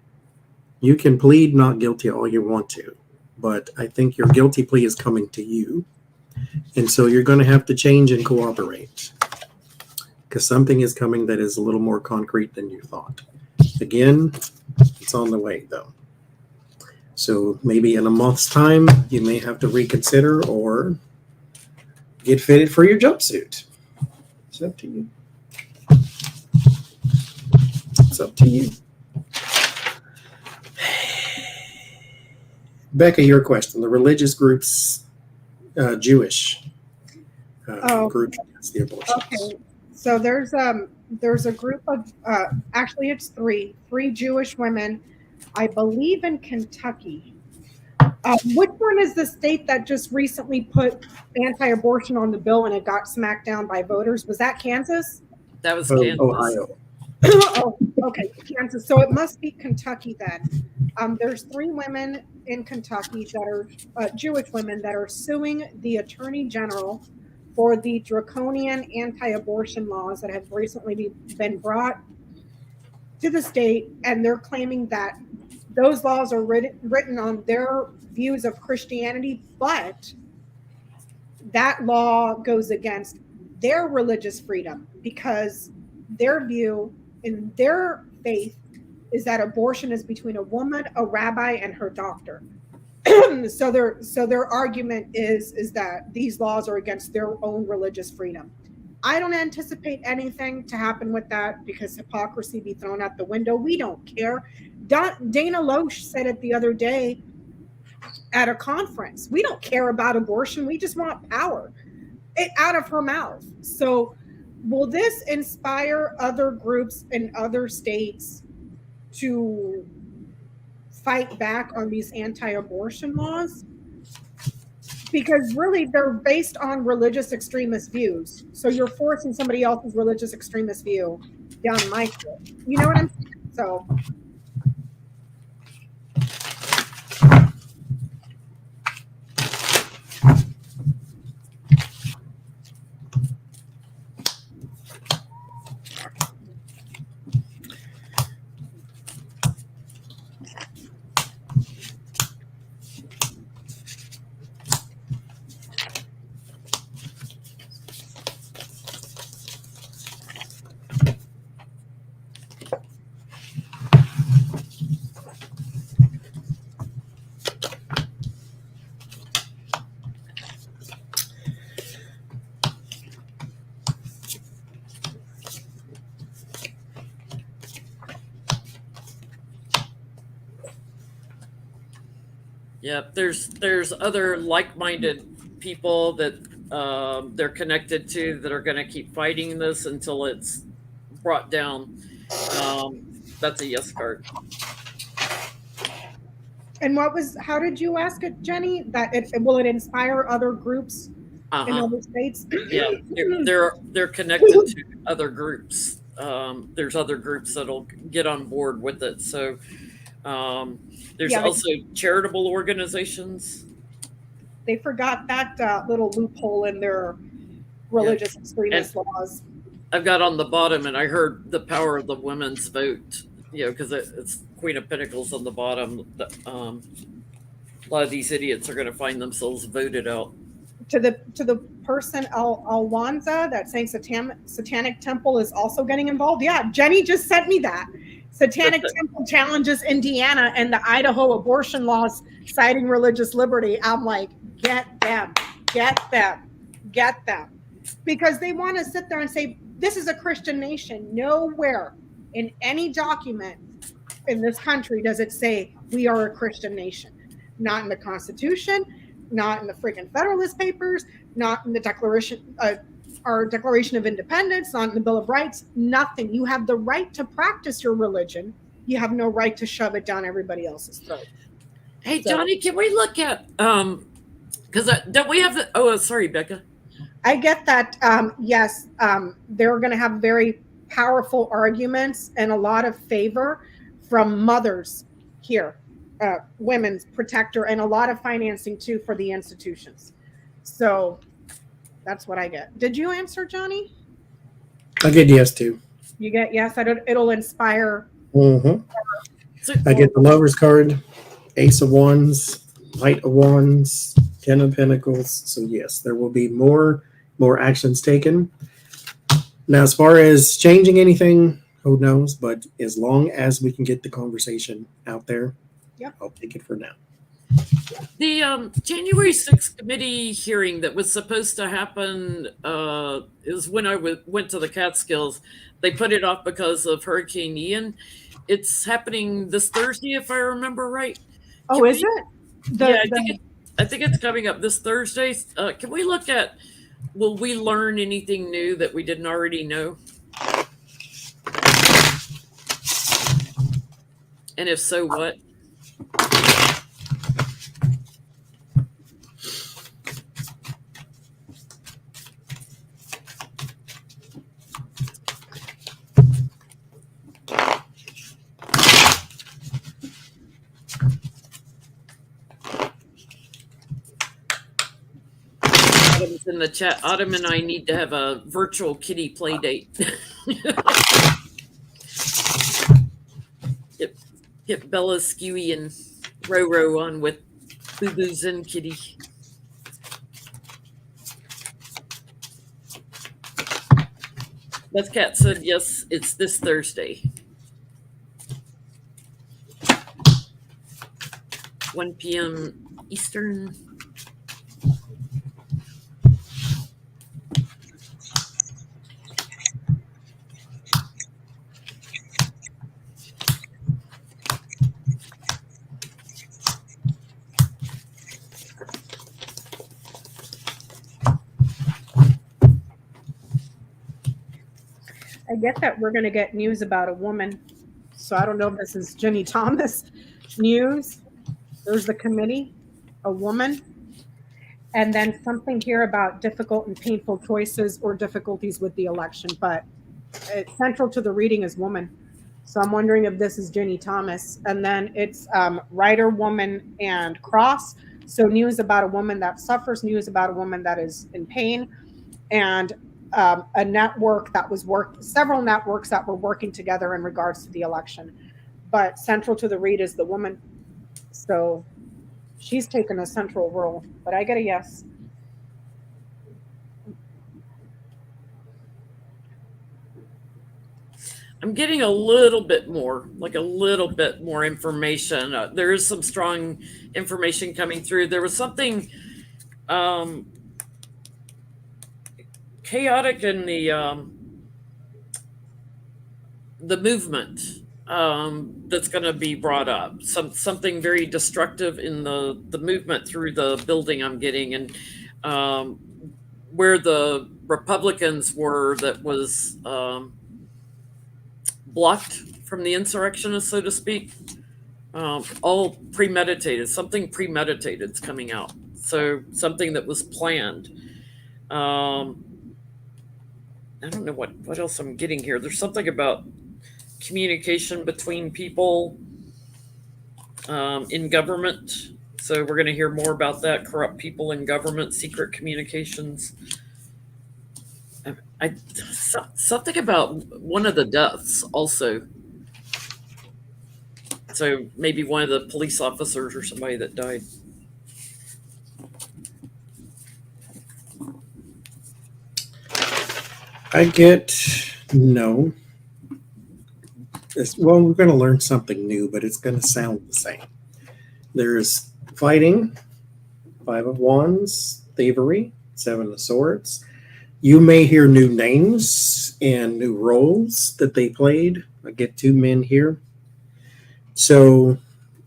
plead not guilty all you want to, but I think your guilty plea is coming to you. And so you're going to have to change and cooperate because something is coming that is a little more concrete than you thought. Again, it's on the way, though. So maybe in a month's time, you may have to reconsider or get fitted for your jumpsuit. It's up to you. It's up to you. Becca, your question. The religious groups, Jewish group against the abortion. Okay, so there's a group of actually it's three Jewish women, I believe in Kentucky, Which one is the state that just recently put anti-abortion on the bill and it got smacked down by voters? Was that Kansas? That was Kansas. Ohio. Oh, okay, Kansas. So it must be Kentucky then. There's 3 women in Kentucky that are Jewish women that are suing the Attorney General for the draconian anti-abortion laws that have recently been brought to the state, and they're claiming that those laws are written on their views of Christianity, but that law goes against their religious freedom because their view in their faith is that abortion is between a woman, a rabbi, and her doctor. So their argument is that these laws are against their own religious freedom. I don't anticipate anything to happen with that because hypocrisy be thrown out the window. We don't care. Dana Loesch said it the other day at a conference. We don't care about abortion. We just want power. It out of her mouth. So will this inspire other groups in other states to fight back on these anti-abortion laws? Because really they're based on religious extremist views. So you're forcing somebody else's religious extremist view down my throat. You know what I'm saying? So Yeah, there's other like-minded people that they're connected to that are going to keep fighting this until it's brought down. That's a yes card. and how did you ask it, Jenny? That will it inspire other groups in other states? Yeah, they're connected to other groups. There's other groups that'll get on board with it. So there's also charitable organizations. They forgot that little loophole in their religious extremist laws. I've got on the bottom, and I heard the power of the women's vote. Because it's Queen of Pentacles on the bottom. A lot of these idiots are going to find themselves voted out. To the person Alwanza that's saying Satanic Temple is also getting involved. Yeah, Jenny just sent me that. Satanic Temple challenges Indiana and the Idaho abortion laws citing religious liberty. I'm like, get them. Because they want to sit there and say, this is a Christian nation. Nowhere in any document in this country does it say we are a Christian nation. Not in the Constitution, not in the freaking Federalist Papers, not in the Declaration, our Declaration of Independence, not in the Bill of Rights, nothing. You have the right to practice your religion. You have no right to shove it down everybody else's throat. Hey, Johnny, can we look at, because don't we have the, sorry, Becca. I get that, yes, they're going to have very powerful arguments and a lot of favor from mothers here, women's protector, and a lot of financing too for the institutions. So that's what I get. Did you answer, Johnny? I get yes too. You get yes. It'll inspire. I get the Lover's card, Ace of Wands, Knight of Wands, 10 of Pentacles. So yes, there will be more actions taken. Now, as far as changing anything, who knows? But as long as we can get the conversation out there, I'll take it for now. The January 6th committee hearing that was supposed to happen is when I went to the Catskills. They put it off because of Hurricane Ian. It's happening this Thursday, if I remember right. Oh, is it? I think it's coming up this Thursday. Can we look at, will we learn anything new that we didn't already know? And if so, what? Autumn's in the chat. Autumn and I need to have a virtual kitty play date. Get Bella, Skewy, and Roro on with Boo Boo's and Kitty. Beth Cat said yes, it's this Thursday. 1 p.m. Eastern. I get that we're going to get news about a woman. So I don't know if this is Jenny Thomas news. There's the committee, a woman. And then something here about difficult and painful choices or difficulties with the election. But central to the reading is woman. So I'm wondering if this is Jenny Thomas. And then it's writer, woman, and cross. So news about a woman that suffers, news about a woman that is in pain, and a network that was several networks that were working together in regards to the election. But central to the read is the woman. So she's taken a central role, but I get a yes. I'm getting a little bit more information. There is some strong information coming through. There was something chaotic in the movement that's going to be brought up. Something very destructive in the movement through the building I'm getting, and where the Republicans were, that was blocked from the insurrectionists, so to speak. All premeditated. Something premeditated is coming out. So something that was planned. I don't know what else I'm getting here. There's something about communication between people in government. So we're going to hear more about that. Corrupt people in government, secret communications. Something about one of the deaths also. So maybe one of the police officers or somebody that died. I get no. Well, we're going to learn something new, but it's going to sound the same. There's fighting, 5 of Wands, thievery, 7 of Swords. You may hear new names and new roles that they played. I get 2 men here. So,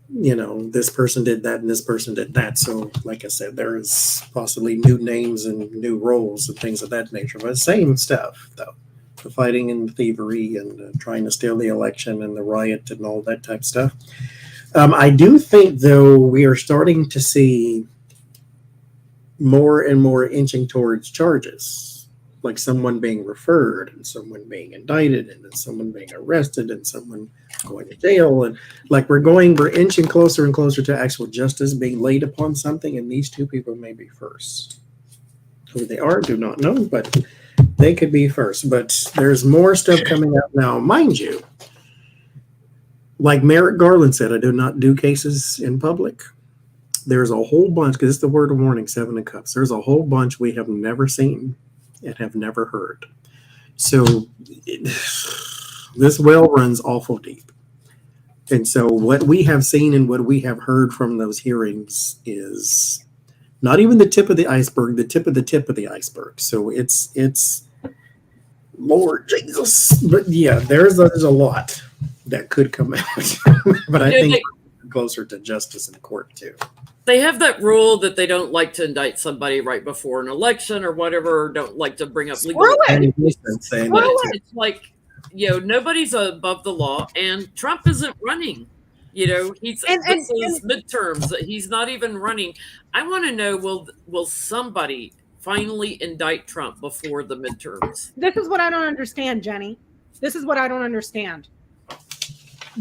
this person did that and this person did that. So, like I said, there is possibly new names and new roles and things of that nature. But same stuff, though. The fighting and the thievery and trying to steal the election and the riot and all that type of stuff. I do think, though, we are starting to see more and more inching towards charges. Like someone being referred and someone being indicted and then someone being arrested and someone going to jail. And like we're inching closer and closer to actual justice being laid upon something. And these 2 people may be first. Who they are, do not know, but they could be first. But there's more stuff coming out now, mind you. Like Merrick Garland said, I do not do cases in public. There's a whole bunch, because it's the word of warning, 7 of Cups. There's a whole bunch we have never seen and have never heard. So this well runs awful deep. And so what we have seen and what we have heard from those hearings is not even the tip of the iceberg, the tip of the iceberg. So it's Lord Jesus. But yeah, there's a lot that could come out. But I think we're closer to justice in court too. They have that rule that they don't like to indict somebody right before an election or whatever, or don't like to bring up legal. It's like, nobody's above the law, and Trump isn't running. This is midterms. He's not even running. I want to know, will somebody finally indict Trump before the midterms? This is what I don't understand, Jenny. This is what I don't understand.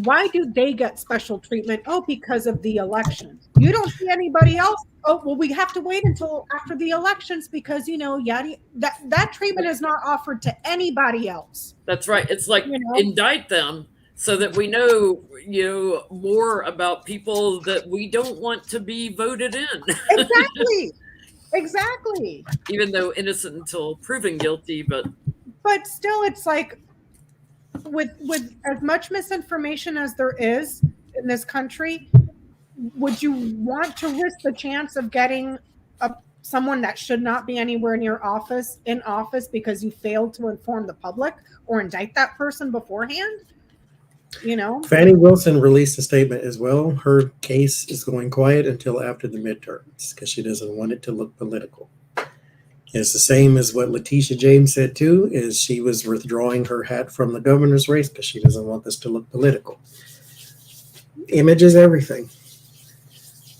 why do they get special treatment? Oh, because of the election. You don't see anybody else. Oh, well, we have to wait until after the elections because, that treatment is not offered to anybody else. That's right. It's like indict them so that we know, more about people that we don't want to be voted in. Exactly. Even though innocent until proven guilty, but still, it's like with as much misinformation as there is in this country, would you want to risk the chance of getting someone that should not be anywhere near in office because you failed to inform the public or indict that person beforehand? Fannie Wilson released a statement as well. Her case is going quiet until after the midterms because she doesn't want it to look political. It's the same as what Letitia James said too, is she was withdrawing her hat from the governor's race because she doesn't want this to look political. Image is everything.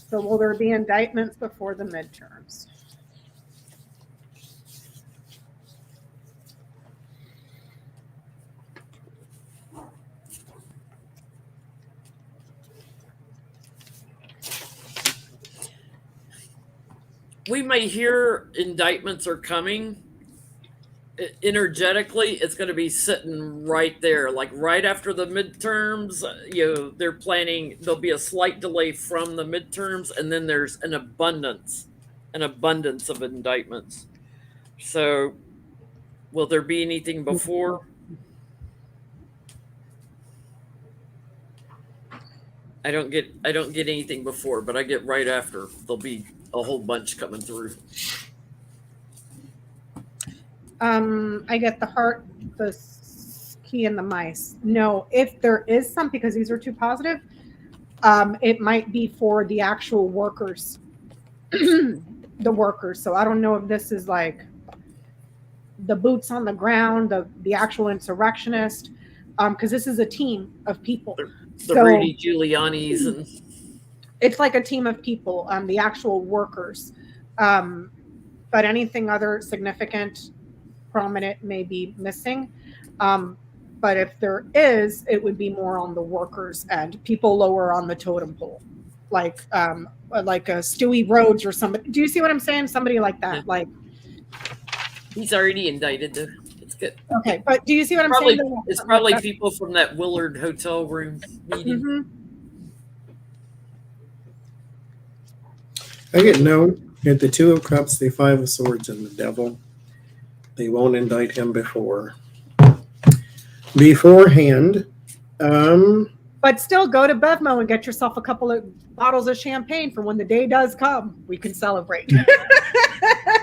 So will there be indictments before the midterms? we may hear indictments are coming. Energetically, it's going to be sitting right there, like right after the midterms. They're planning, there'll be a slight delay from the midterms, and then there's an abundance of indictments. So will there be anything before? I don't get anything before, but I get right after. There'll be a whole bunch coming through. I get the heart, the key, and the mice. No, if there is some, because these are too positive, it might be for the actual workers, the workers. So I don't know if this is like the boots on the ground, the actual insurrectionist, because this is a team of people. The Rudy Giuliani's, and it's like a team of people, the actual workers. But anything other significant, prominent may be missing. But if there is, it would be more on the workers and people lower on the totem pole, like a Stewie Rhodes or somebody. Do you see what I'm saying? Somebody like that. Yeah. Like, he's already indicted, though. It's good. Okay, but do you see what I'm saying? It's probably people from that Willard hotel room meeting. Mm-hmm. I get no. At the Two of Cups, the Five of Swords, and the Devil. They won't indict him beforehand. But still, go to Bevmo and get yourself a couple of bottles of champagne for when the day does come. We can celebrate.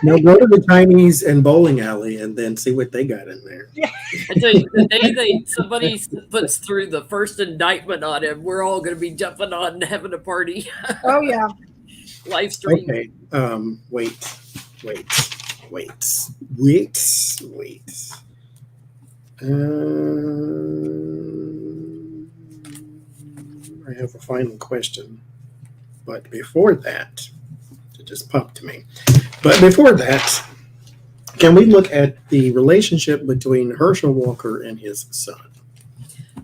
Now go to the Chinese and bowling alley and then see what they got in there. Yeah. I tell you, the day somebody puts through the first indictment on him, we're all going to be jumping on and having a party. Oh yeah. Live stream. Okay. Wait. I have a final question, but before that, it just popped to me. But before that, can we look at the relationship between Herschel Walker and his son?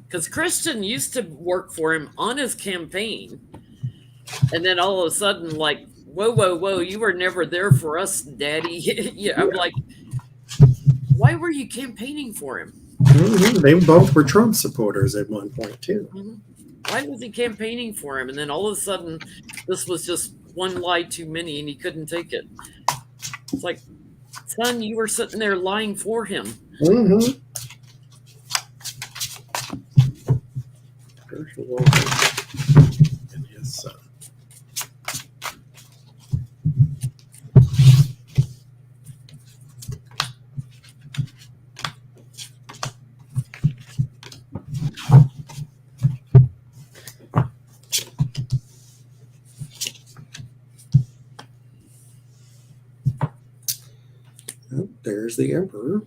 Because Christian used to work for him on his campaign, and then all of a sudden, like, whoa, you were never there for us, Daddy. Yeah, I'm like, why were you campaigning for him? Mm-hmm. They both were Trump supporters at one point, too. Mm-hmm. Why was he campaigning for him? And then all of a sudden, this was just one lie too many, and he couldn't take it. It's like, son, you were sitting there lying for him. Mm-hmm. Herschel Walker and his son. Oh, there's the Emperor.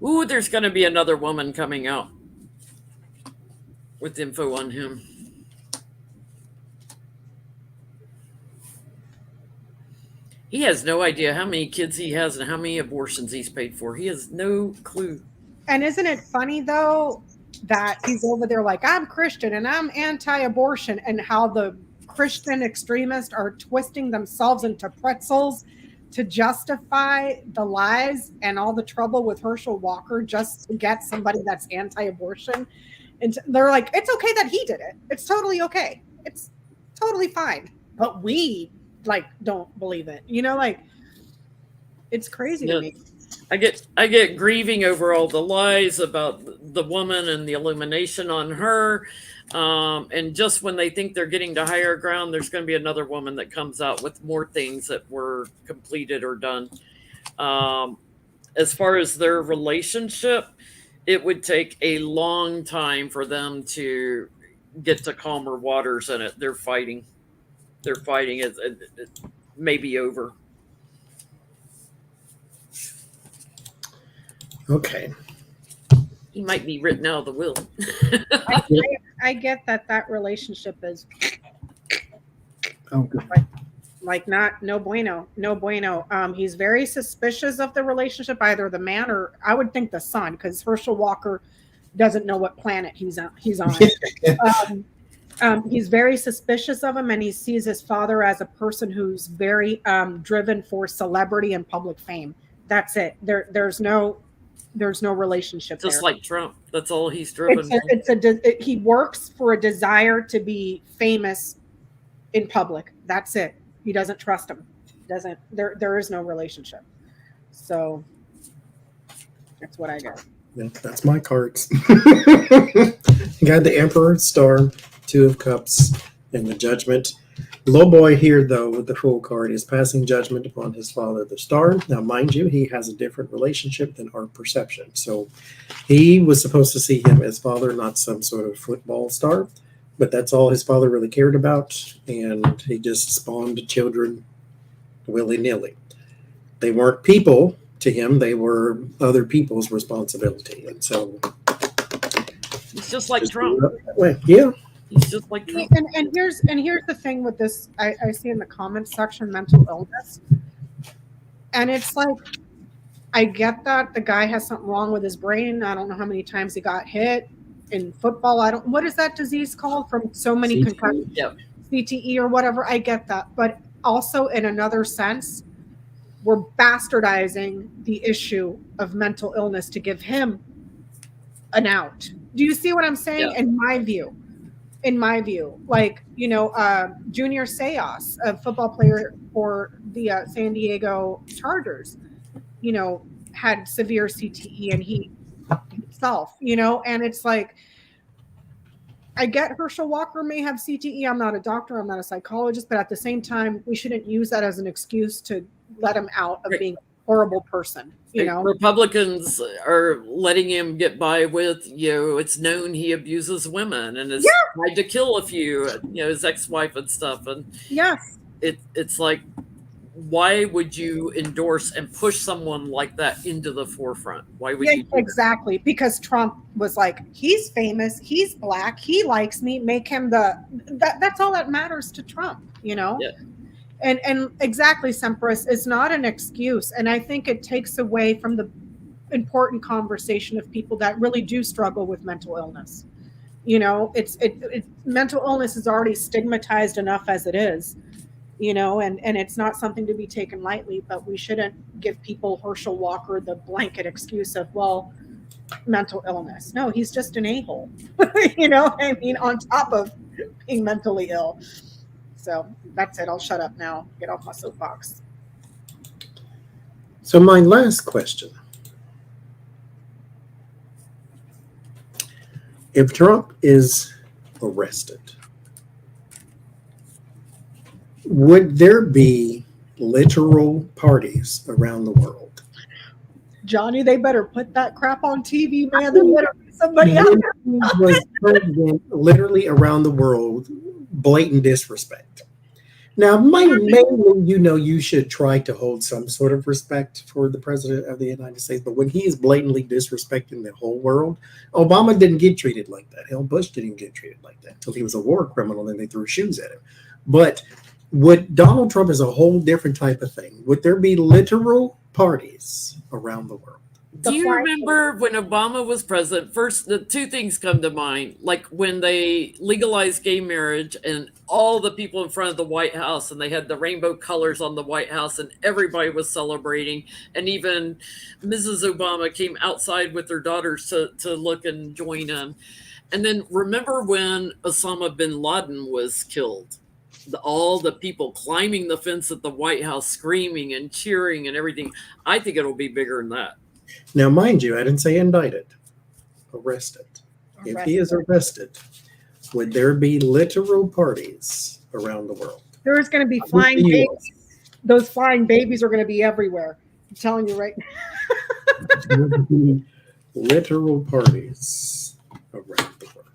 Ooh, there's going to be another woman coming out with info on him. He has no idea how many kids he has and how many abortions he's paid for. He has no clue. And isn't it funny though that he's over there like, I'm Christian and I'm anti-abortion, and how the Christian extremists are twisting themselves into pretzels to justify the lies and all the trouble with Herschel Walker just to get somebody that's anti-abortion. And they're like, it's okay that he did it. It's totally okay. It's totally fine. But we like don't believe it. You know, like it's crazy to me. I get grieving over all the lies about the woman and the illumination on her. And just when they think they're getting to higher ground, there's going to be another woman that comes out with more things that were completed or done. As far as their relationship, it would take a long time for them to get to calmer waters in it. They're fighting. It may be over. Okay. He might be written out of the will. I get that relationship is Okay. like no bueno. He's very suspicious of the relationship, either the man or I would think the son, because Herschel Walker doesn't know what planet he's on. He's very suspicious of him, and he sees his father as a person who's very driven for celebrity and public fame. That's it. There's no relationship Just there. like Trump. That's all he's driven. He works for a desire to be famous in public. That's it. He doesn't trust him. There is no relationship. So that's what I got. Yeah, that's my cards. You got the Emperor, Star, Two of Cups, and the Judgment. The little boy here, though, with the Fool card, is passing judgment upon his father, the Star. Now, mind you, he has a different relationship than our perception. So he was supposed to see him as father, not some sort of football star. But that's all his father really cared about. And he just spawned children willy-nilly. They weren't people to him. They were other people's responsibility. And so He's just like Trump. Yeah. He's just like Trump. And here's the thing with this. I see in the comments section mental illness, and it's like, I get that the guy has something wrong with his brain. I don't know how many times he got hit in football. What is that disease called from so many CTE. concussions? Yep. CTE or whatever. I get that, but also in another sense, we're bastardizing the issue of mental illness to give him an out. Do you see what I'm saying? Yeah. In my view, like, Junior Seau, a football player for the San Diego Chargers, had severe CTE, and he himself, and it's like, I get Herschel Walker may have CTE. I'm not a doctor. I'm not a psychologist, but at the same time, we shouldn't use that as an excuse to let him out of being a horrible person. Republicans are letting him get by with, it's known he abuses women and has tried to kill a few, his ex-wife and stuff. And yes, it's like, why would you endorse and push someone like that into the forefront? Why would you? Exactly. Because Trump was like, he's famous, he's black, he likes me, make him that's all that matters to Trump, Yeah. And exactly, Semperis, is not an excuse. And I think it takes away from the important conversation of people that really do struggle with mental illness. Mental illness is already stigmatized enough as it is, and it's not something to be taken lightly, but we shouldn't give people Herschel Walker the blanket excuse of, well, mental illness. No, he's just an a-hole, on top of being mentally ill. So that's it. I'll shut up now. Get off my soapbox. So my last question. If Trump is arrested, would there be literal parties around the world? Johnny, they better put that crap on TV, man. There better be somebody else. Was president literally around the world, blatant disrespect. Now, mainly, you should try to hold some sort of respect for the president of the United States. But when he is blatantly disrespecting the whole world, Obama didn't get treated like that. Hell, Bush didn't get treated like that until he was a war criminal and they threw shoes at him. But Would Donald Trump is a whole different type of thing. Would there be literal parties around the world? Do you remember when Obama was president? First, the two things come to mind, like when they legalized gay marriage and all the people in front of the White House, and they had the rainbow colors on the White House, and everybody was celebrating. And even Mrs. Obama came outside with her daughters to look and join in. And then remember when Osama bin Laden was killed? All the people climbing the fence at the White House, screaming and cheering and everything. I think it'll be bigger than that. Now, mind you, I didn't say indicted, arrested. If he is arrested, would there be literal parties around the world? There's going to be flying babies. Those flying babies are going to be everywhere. I'm telling you right now. Literal parties around the world.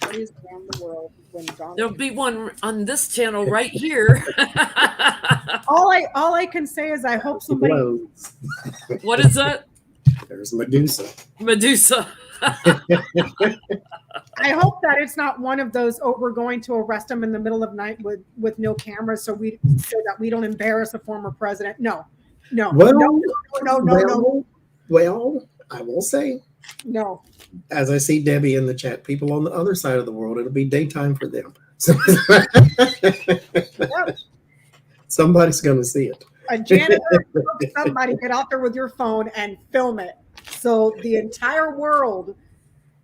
Parties around the world when There'll be one on this channel right here. all I can say is I hope somebody. What is that? There's Medusa. Medusa. I hope that it's not one of those. Oh, we're going to arrest him in the middle of night with no cameras, so that we don't embarrass a former president. No. Well, No. Well, I will say. No. As I see Debbie in the chat, people on the other side of the world, it'll be daytime for them. So somebody's going to see it. A janitor, somebody get out there with your phone and film it so the entire world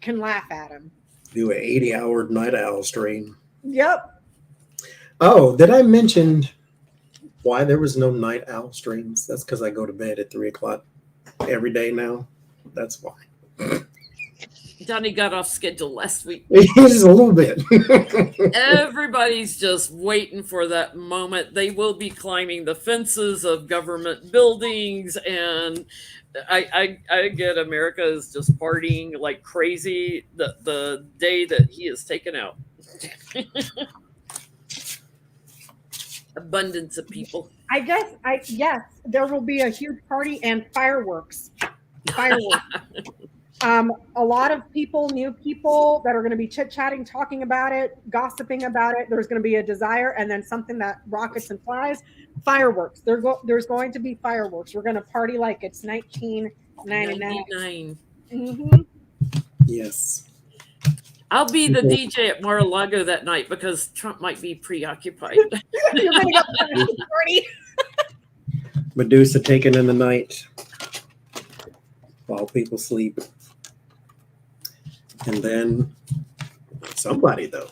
can laugh at him. Do an 80-hour night owl stream. Yep. Oh, did I mention why there was no night owl streams? That's because I go to bed at 3 o'clock every day now. That's why. Johnny got off schedule last week. Just a little bit. Everybody's just waiting for that moment. They will be climbing the fences of government buildings, and I get America is just partying like crazy the day that he is taken out. Abundance of people. I guess yes, there will be a huge party and fireworks. A lot of people, new people that are going to be chit-chatting, talking about it, gossiping about it. There's going to be a desire, and then something that rockets and flies. Fireworks. There's going to be fireworks. We're going to party like it's 1999. Mm-hmm. Yes. I'll be the DJ at Mar-a-Lago that night because Trump might be preoccupied. You're going to go to the party. Medusa taken in the night while people sleep. And then somebody, though,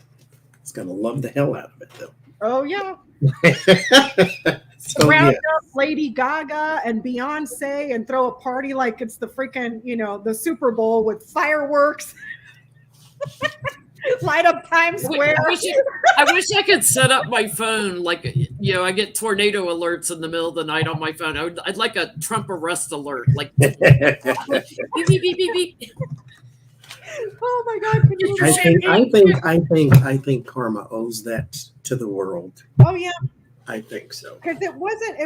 is going to love the hell out of it, though. Oh, yeah. So, Round up Lady Gaga and Beyonce and throw a party like it's the freaking, the Super Bowl with fireworks. Light up Times Square. I wish I could set up my phone like, I get tornado alerts in the middle of the night on my phone. I'd like a Trump arrest alert, like beep, beep, beep, beep, beep. Oh my God! Can you I think karma owes that to the world. Oh yeah. I think so. Because it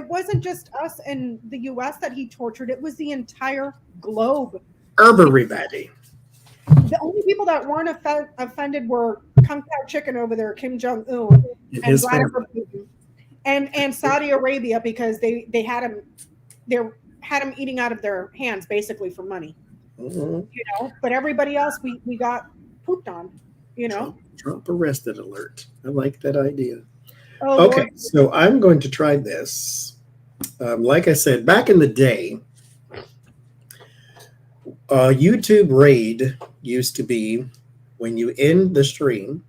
wasn't just us in the U.S. that he tortured. It was the entire globe. Everybody. The only people that weren't offended were Kung Pao Chicken over there, Kim Jong-un, and Vladimir Putin, and Saudi Arabia, because they had him eating out of their hands basically for money. Mm-hmm. But everybody else we got pooped on. Trump arrested alert. I like that idea. Oh, okay, Lord. so I'm going to try this. Like I said, back in the day, YouTube raid used to be when you end the stream,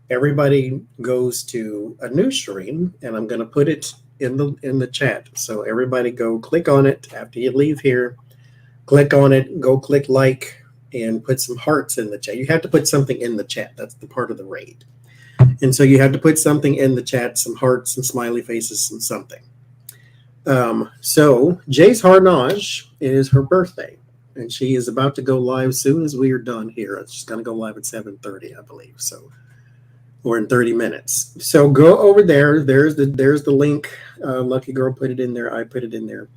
everybody goes to a new stream, and I'm going to put it in the chat. So everybody go click on it after you leave here. Click on it, go click like, and put some hearts in the chat. You have to put something in the chat. That's the part of the raid. And so you have to put something in the chat, some hearts, some smiley faces, and something. So Jay's Harnage is her birthday, and she is about to go live as soon as we are done here. She's going to go live at 7:30, I believe. So or in 30 minutes. So go over there. There's the link. Lucky Girl put it in there. I put it in there.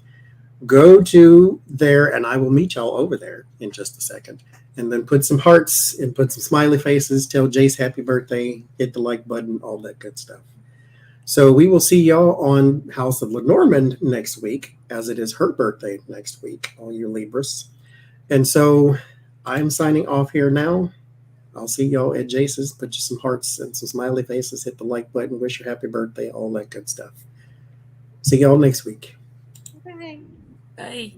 Go to there, and I will meet y'all over there in just a second. And then put some hearts and put some smiley faces. Tell Jace happy birthday. Hit the like button, all that good stuff. So we will see y'all on House of Lenormand next week, as it is her birthday next week, all you Libras. And so I'm signing off here now. I'll see y'all at Jace's. Put you some hearts and some smiley faces. Hit the like button. Wish you happy birthday. All that good stuff. See y'all next week. Bye. Bye.